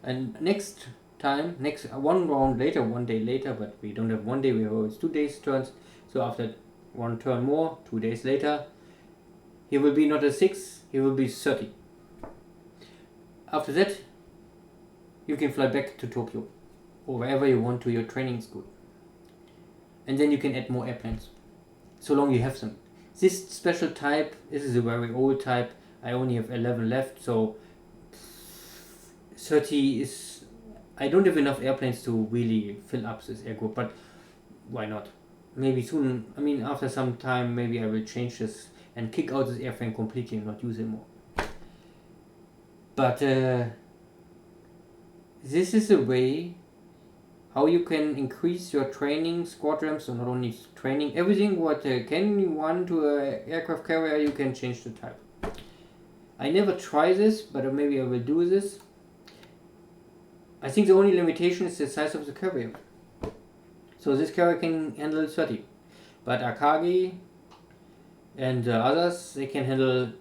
And next time, one round later, 1 day later, but we don't have 1 day, we have always 2 days turns. So after 1 turn more, 2 days later, he will be not a 6, he will be 30. After that, you can fly back to Tokyo or wherever you want to your training school. And then you can add more airplanes, so long you have them. This special type, this is a very old type. I only have 11 left, so 30 is... I don't have enough airplanes to really fill up this air group, but why not? Maybe soon, after some time, maybe I will change this and kick out this airframe completely and not use it more. But this is a way how you can increase your training squadrons, so not only training, everything what can you run to an aircraft carrier, you can change the type. I never try this, but maybe I will do this. I think the only limitation is the size of the carrier. So this carrier can handle 30. But Akagi and the others, they can handle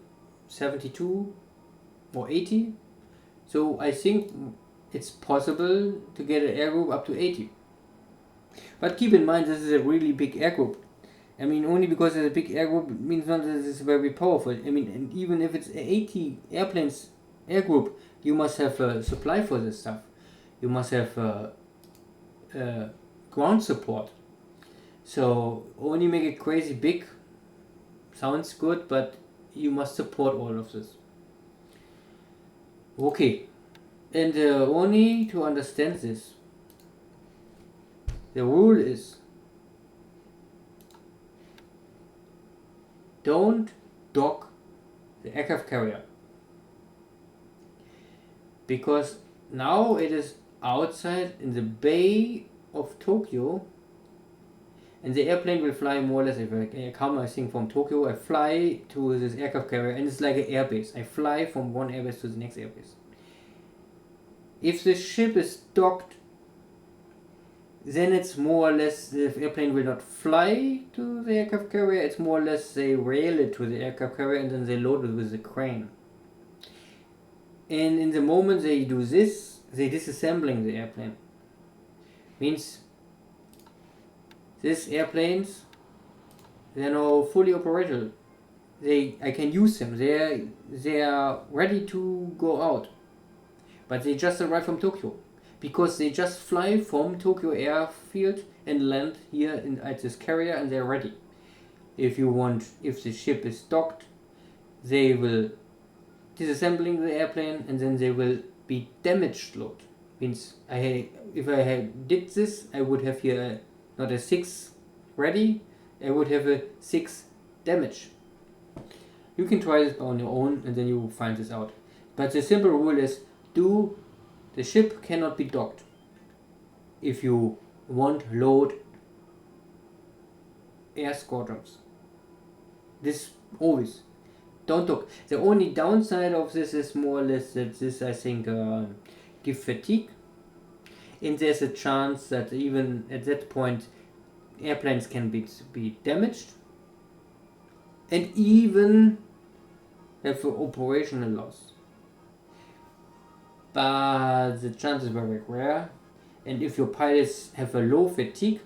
72 or 80. So I think it's possible to get an air group up to 80. But keep in mind, this is a really big air group. I mean, only because it's a big air group means not that it's very powerful. I mean, and even if it's 80 airplanes air group, you must have a supply for this stuff. You must have ground support. So only make it crazy big sounds good, but you must support all of this. Okay, and only to understand this, the rule is don't dock the aircraft carrier, because now it is outside in the bay of Tokyo, and the airplane will fly more or less. If I come, I think, from Tokyo, I fly to this aircraft carrier, and it's like an airbase. I fly from one airbase to the next airbase. If the ship is docked, then it's more or less, the airplane will not fly to the aircraft carrier. It's more or less they rail it to the aircraft carrier and then they load it with a crane. And in the moment they do this, they disassembling the airplane. Means these airplanes, they're now fully operational. I can use them. They are ready to go out. But they just arrived from Tokyo, because they just fly from Tokyo airfield and land here at this carrier, and they're ready. If the ship is docked, they will disassembling the airplane, and then they will be damaged load. Means if I did this, I would have here not a 6 ready, I would have a 6 damage. You can try this on your own, and then you will find this out. But the simple rule is, the ship cannot be docked if you want load air squadrons. This always don't dock. The only downside of this is more or less that this, I think, give fatigue, and there's a chance that even at that point airplanes can be damaged and even have an operational loss. But the chance is very rare, and if your pilots have a low fatigue,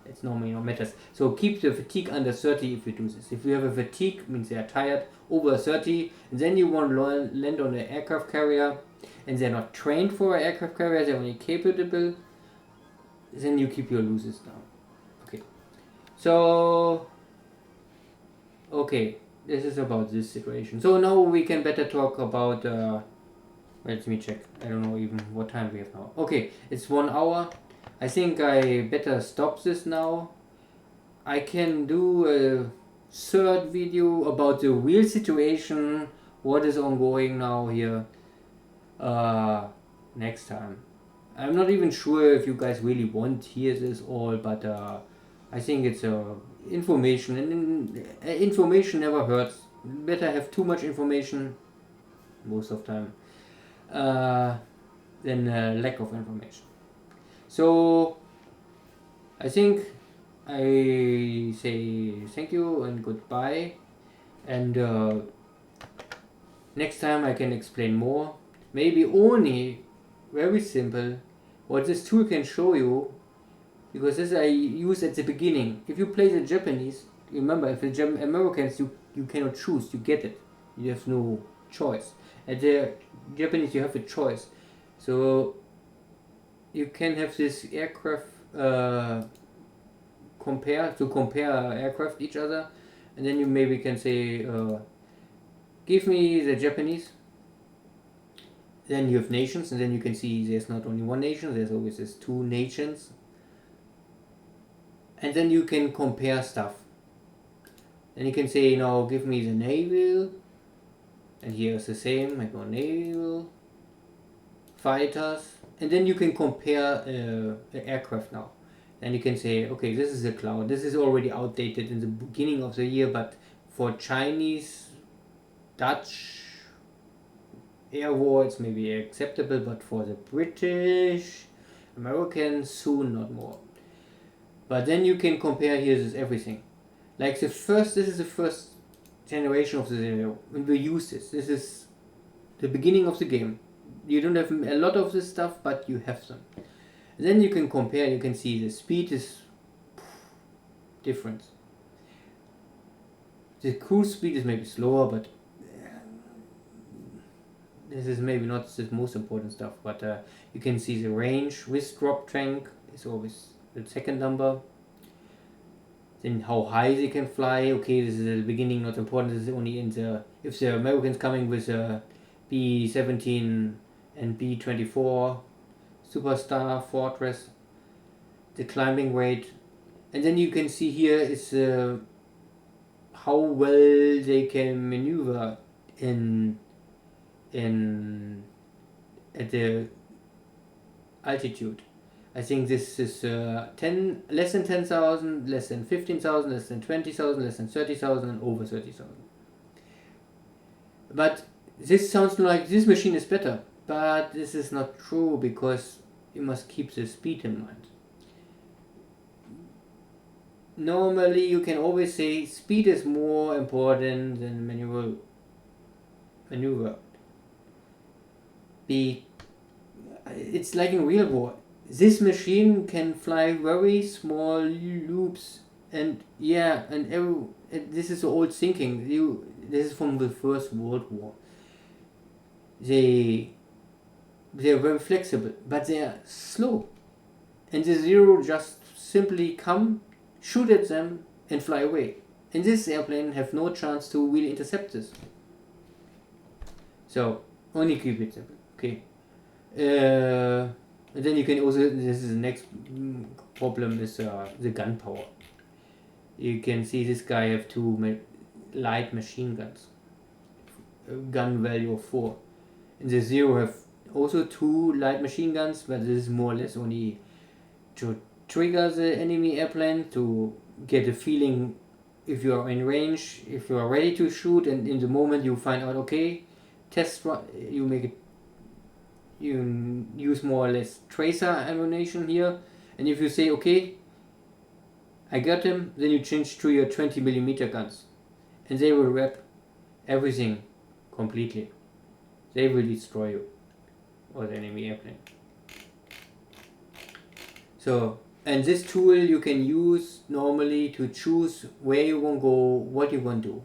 it's normally no matters. So keep the fatigue under 30 if you do this. If you have a fatigue, means they are tired, over 30, and then you want to land on an aircraft carrier, and they're not trained for an aircraft carrier, they're only capable, then you keep your losses down. Okay. So, okay. This is about this situation. So now we can better talk about, let me check. I don't know even what time we have now. Okay, it's 1 hour. I think I better stop this now. I can do a third video about the real situation, what is ongoing now here, next time. I'm not even sure if you guys really want to hear this all, but I think it's information, and information never hurts. Better have too much information most of the time than lack of information. So I think I say thank you and goodbye, and next time I can explain more, maybe only very simple what this tool can show you, because this I use at the beginning. If you play the Japanese, remember, if the Americans, you cannot choose, you get it, you have no choice. At the Japanese you have a choice, so you can have this aircraft compare aircraft each other, and then you maybe can say give me the Japanese, then you have nations, and then you can see there's not only one nation, there's always this 2 nations, and then you can compare stuff. Then you can say, now give me the naval, and here's the same, I go naval, fighters, and then you can compare the aircraft now. Then you can say, okay, this is a cloud, this is already outdated in the beginning of the year, but for Chinese, Dutch air war it's maybe acceptable, but for the British, American, soon not more. But then you can compare here this everything. Like this is the first generation of the Zero. When we use this is the beginning of the game. You don't have a lot of this stuff, but you have some. Then you can compare, you can see the speed is different. The cruise speed is maybe slower, but this is maybe not the most important stuff. But you can see the range with drop tank is always the second number. Then how high they can fly. Okay, this is the beginning, not important. This is only in the if the Americans coming with a B-17 and B-24 Superstar Fortress, the climbing rate, and then you can see here is how well they can maneuver in at the altitude. I think this is less than 10,000, less than 15,000, less than 20,000, less than 30,000, and over 30,000. But this sounds like this machine is better, but this is not true because you must keep the speed in mind. Normally you can always say speed is more important than maneuver. It's like in real war. This machine can fly very small loops, and this is old thinking. This is from the First World War. They're very flexible, but they are slow, and the Zero just simply come, shoot at them, and fly away. And this airplane have no chance to really intercept this. So only keep it simple. Okay. And then you can also, this is the next problem is the gun power. You can see this guy have two light machine guns, gun value of 4. And the Zero have also 2 light machine guns, but this is more or less only to trigger the enemy airplane, to get a feeling if you are in range, if you are ready to shoot, and in the moment you find out, okay, test run, you make it. You use more or less tracer ammunition here, and if you say okay, I got him, then you change to your 20mm guns, and they will wrap everything completely. They will destroy you or the enemy airplane. So, and this tool you can use normally to choose where you want to go, what you want to do,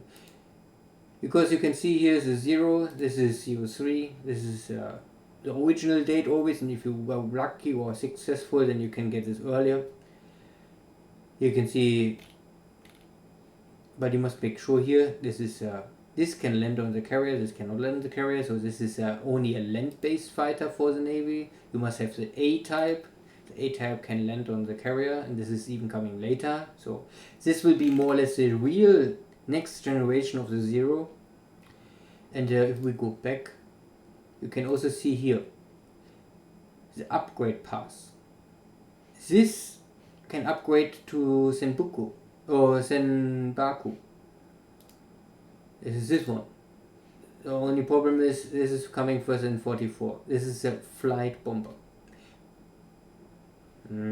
because you can see here is a 0, this is 03, this is the original date always, and if you were lucky or successful, then you can get this earlier. You can see, but you must make sure here this is this can land on the carrier, this cannot land on the carrier, so this is only a land-based fighter for the Navy. You must have the A-type. The A-type can land on the carrier, and this is even coming later. So this will be more or less the real next generation of the Zero. And if we go back, you can also see here the upgrade path. This can upgrade to Senbaku or Senbaku. This is this one. The only problem is this is coming first in 44. This is a flight bomber.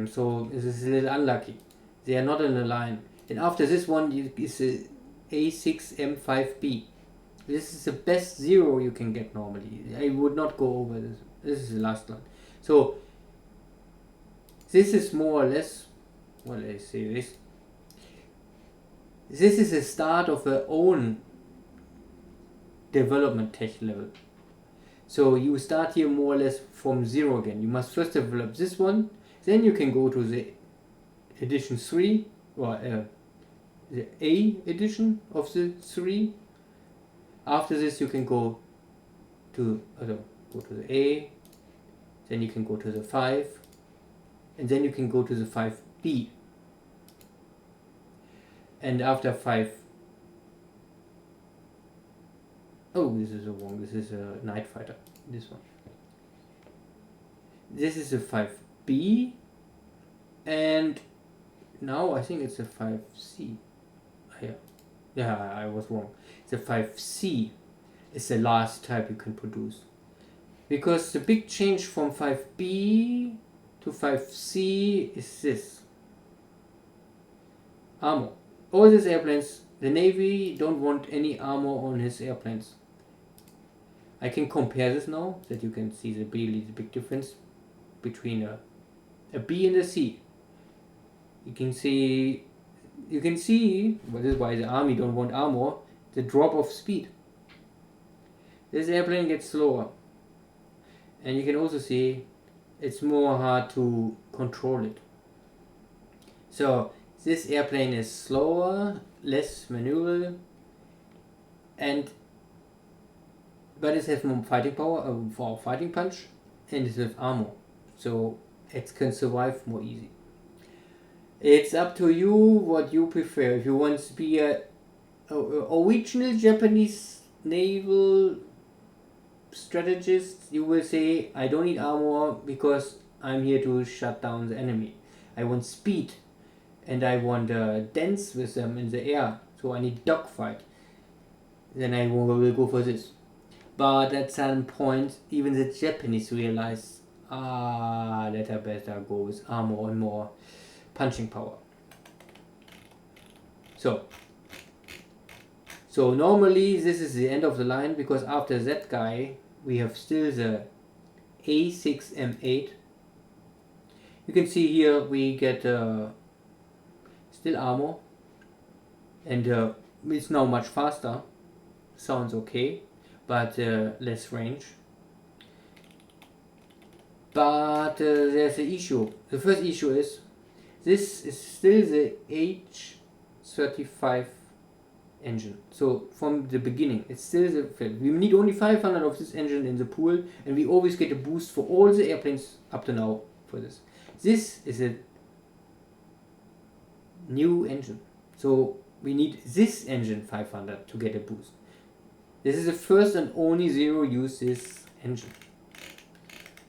So this is a little unlucky. They are not in a line. And after this one is a A6M5B. This is the best Zero you can get normally. I would not go over this. This is the last one. So this is more or less, well, let's say this. This is the start of our own development tech level. So you start here more or less from 0 again. You must first develop this one, then you can go to the edition 3 or the A edition of the 3. After this you can go to the A, then you can go to the 5, and then you can go to the 5B. And after 5, oh, this is wrong, this is a night fighter, this one. This is a 5B, and now I think it's a 5C. Yeah, I was wrong. The 5C is the last type you can produce. Because the big change from 5B to 5C is this. Armor. all these airplanes, the Navy don't want any armor on his airplanes. I can compare this now, that you can see the big difference between a B and a C. You can see, well, this is why the army don't want armor, the drop of speed. This airplane gets slower. And you can also see it's more hard to control it. So this airplane is slower, less maneuverable, but it has more fighting power for fighting punch, and it has armor, so it can survive more easy. It's up to you what you prefer. If you want to be a original Japanese naval strategist, you will say, I don't need armor because I'm here to shut down the enemy. I want speed, and I want dance with them in the air, so I need dogfight. Then I will go for this. But at some point, even the Japanese realize, that I better go with armor and more punching power. So normally this is the end of the line, because after that guy we have still the A6M8. You can see here we get still armor, and it's now much faster. Sounds okay, but less range. But there's an issue. The first issue is this is still the H35 engine. So from the beginning, it's still the. We need only 500 of this engine in the pool, and we always get a boost for all the airplanes up to now for this. This is a new engine, so we need this engine 500 to get a boost. This is the first and only zero use this engine.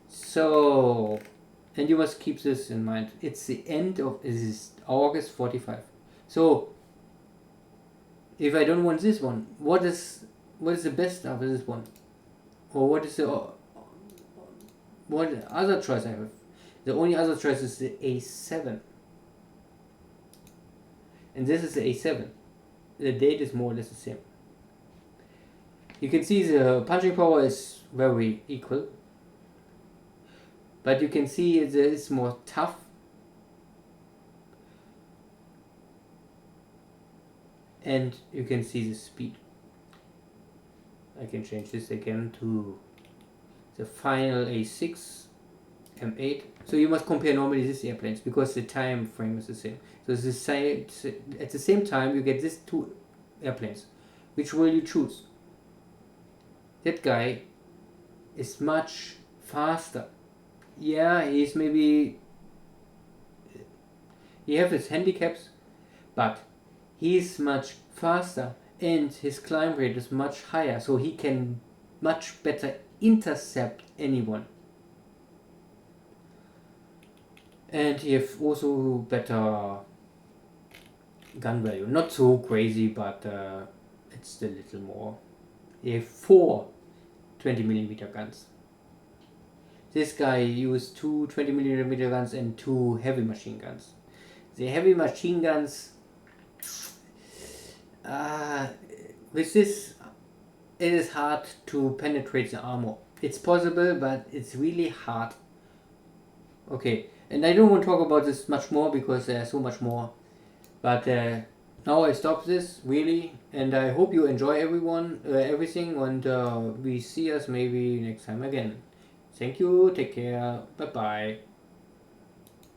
So, and you must keep this in mind. It's the end of this is August 45. So, if I don't want this one, what is the best after this one, or what is the what other choice I have? The only other choice is the A7, and this is the A7. The date is more or less the same. You can see the punching power is very equal, but you can see it's more tough. And you can see the speed. I can change this again to the final A6 M8. So you must compare normally these airplanes, because the time frame is the same. So it's the same, at the same time you get these two airplanes. Which will you choose? That guy is much faster. Yeah, he's maybe, he has his handicaps, but he's much faster, and his climb rate is much higher, so he can much better intercept anyone. And he has also better gun value. Not so crazy, but it's still a little more. He has 4 20mm guns. This guy used 2 20mm guns and 2 heavy machine guns. The heavy machine guns, with this, it is hard to penetrate the armor. It's possible, but it's really hard. Okay, and I don't want to talk about this much more because there's so much more. But now I stop this, really, and I hope you enjoy everything, and we see us maybe next time again. Thank you, take care, bye bye.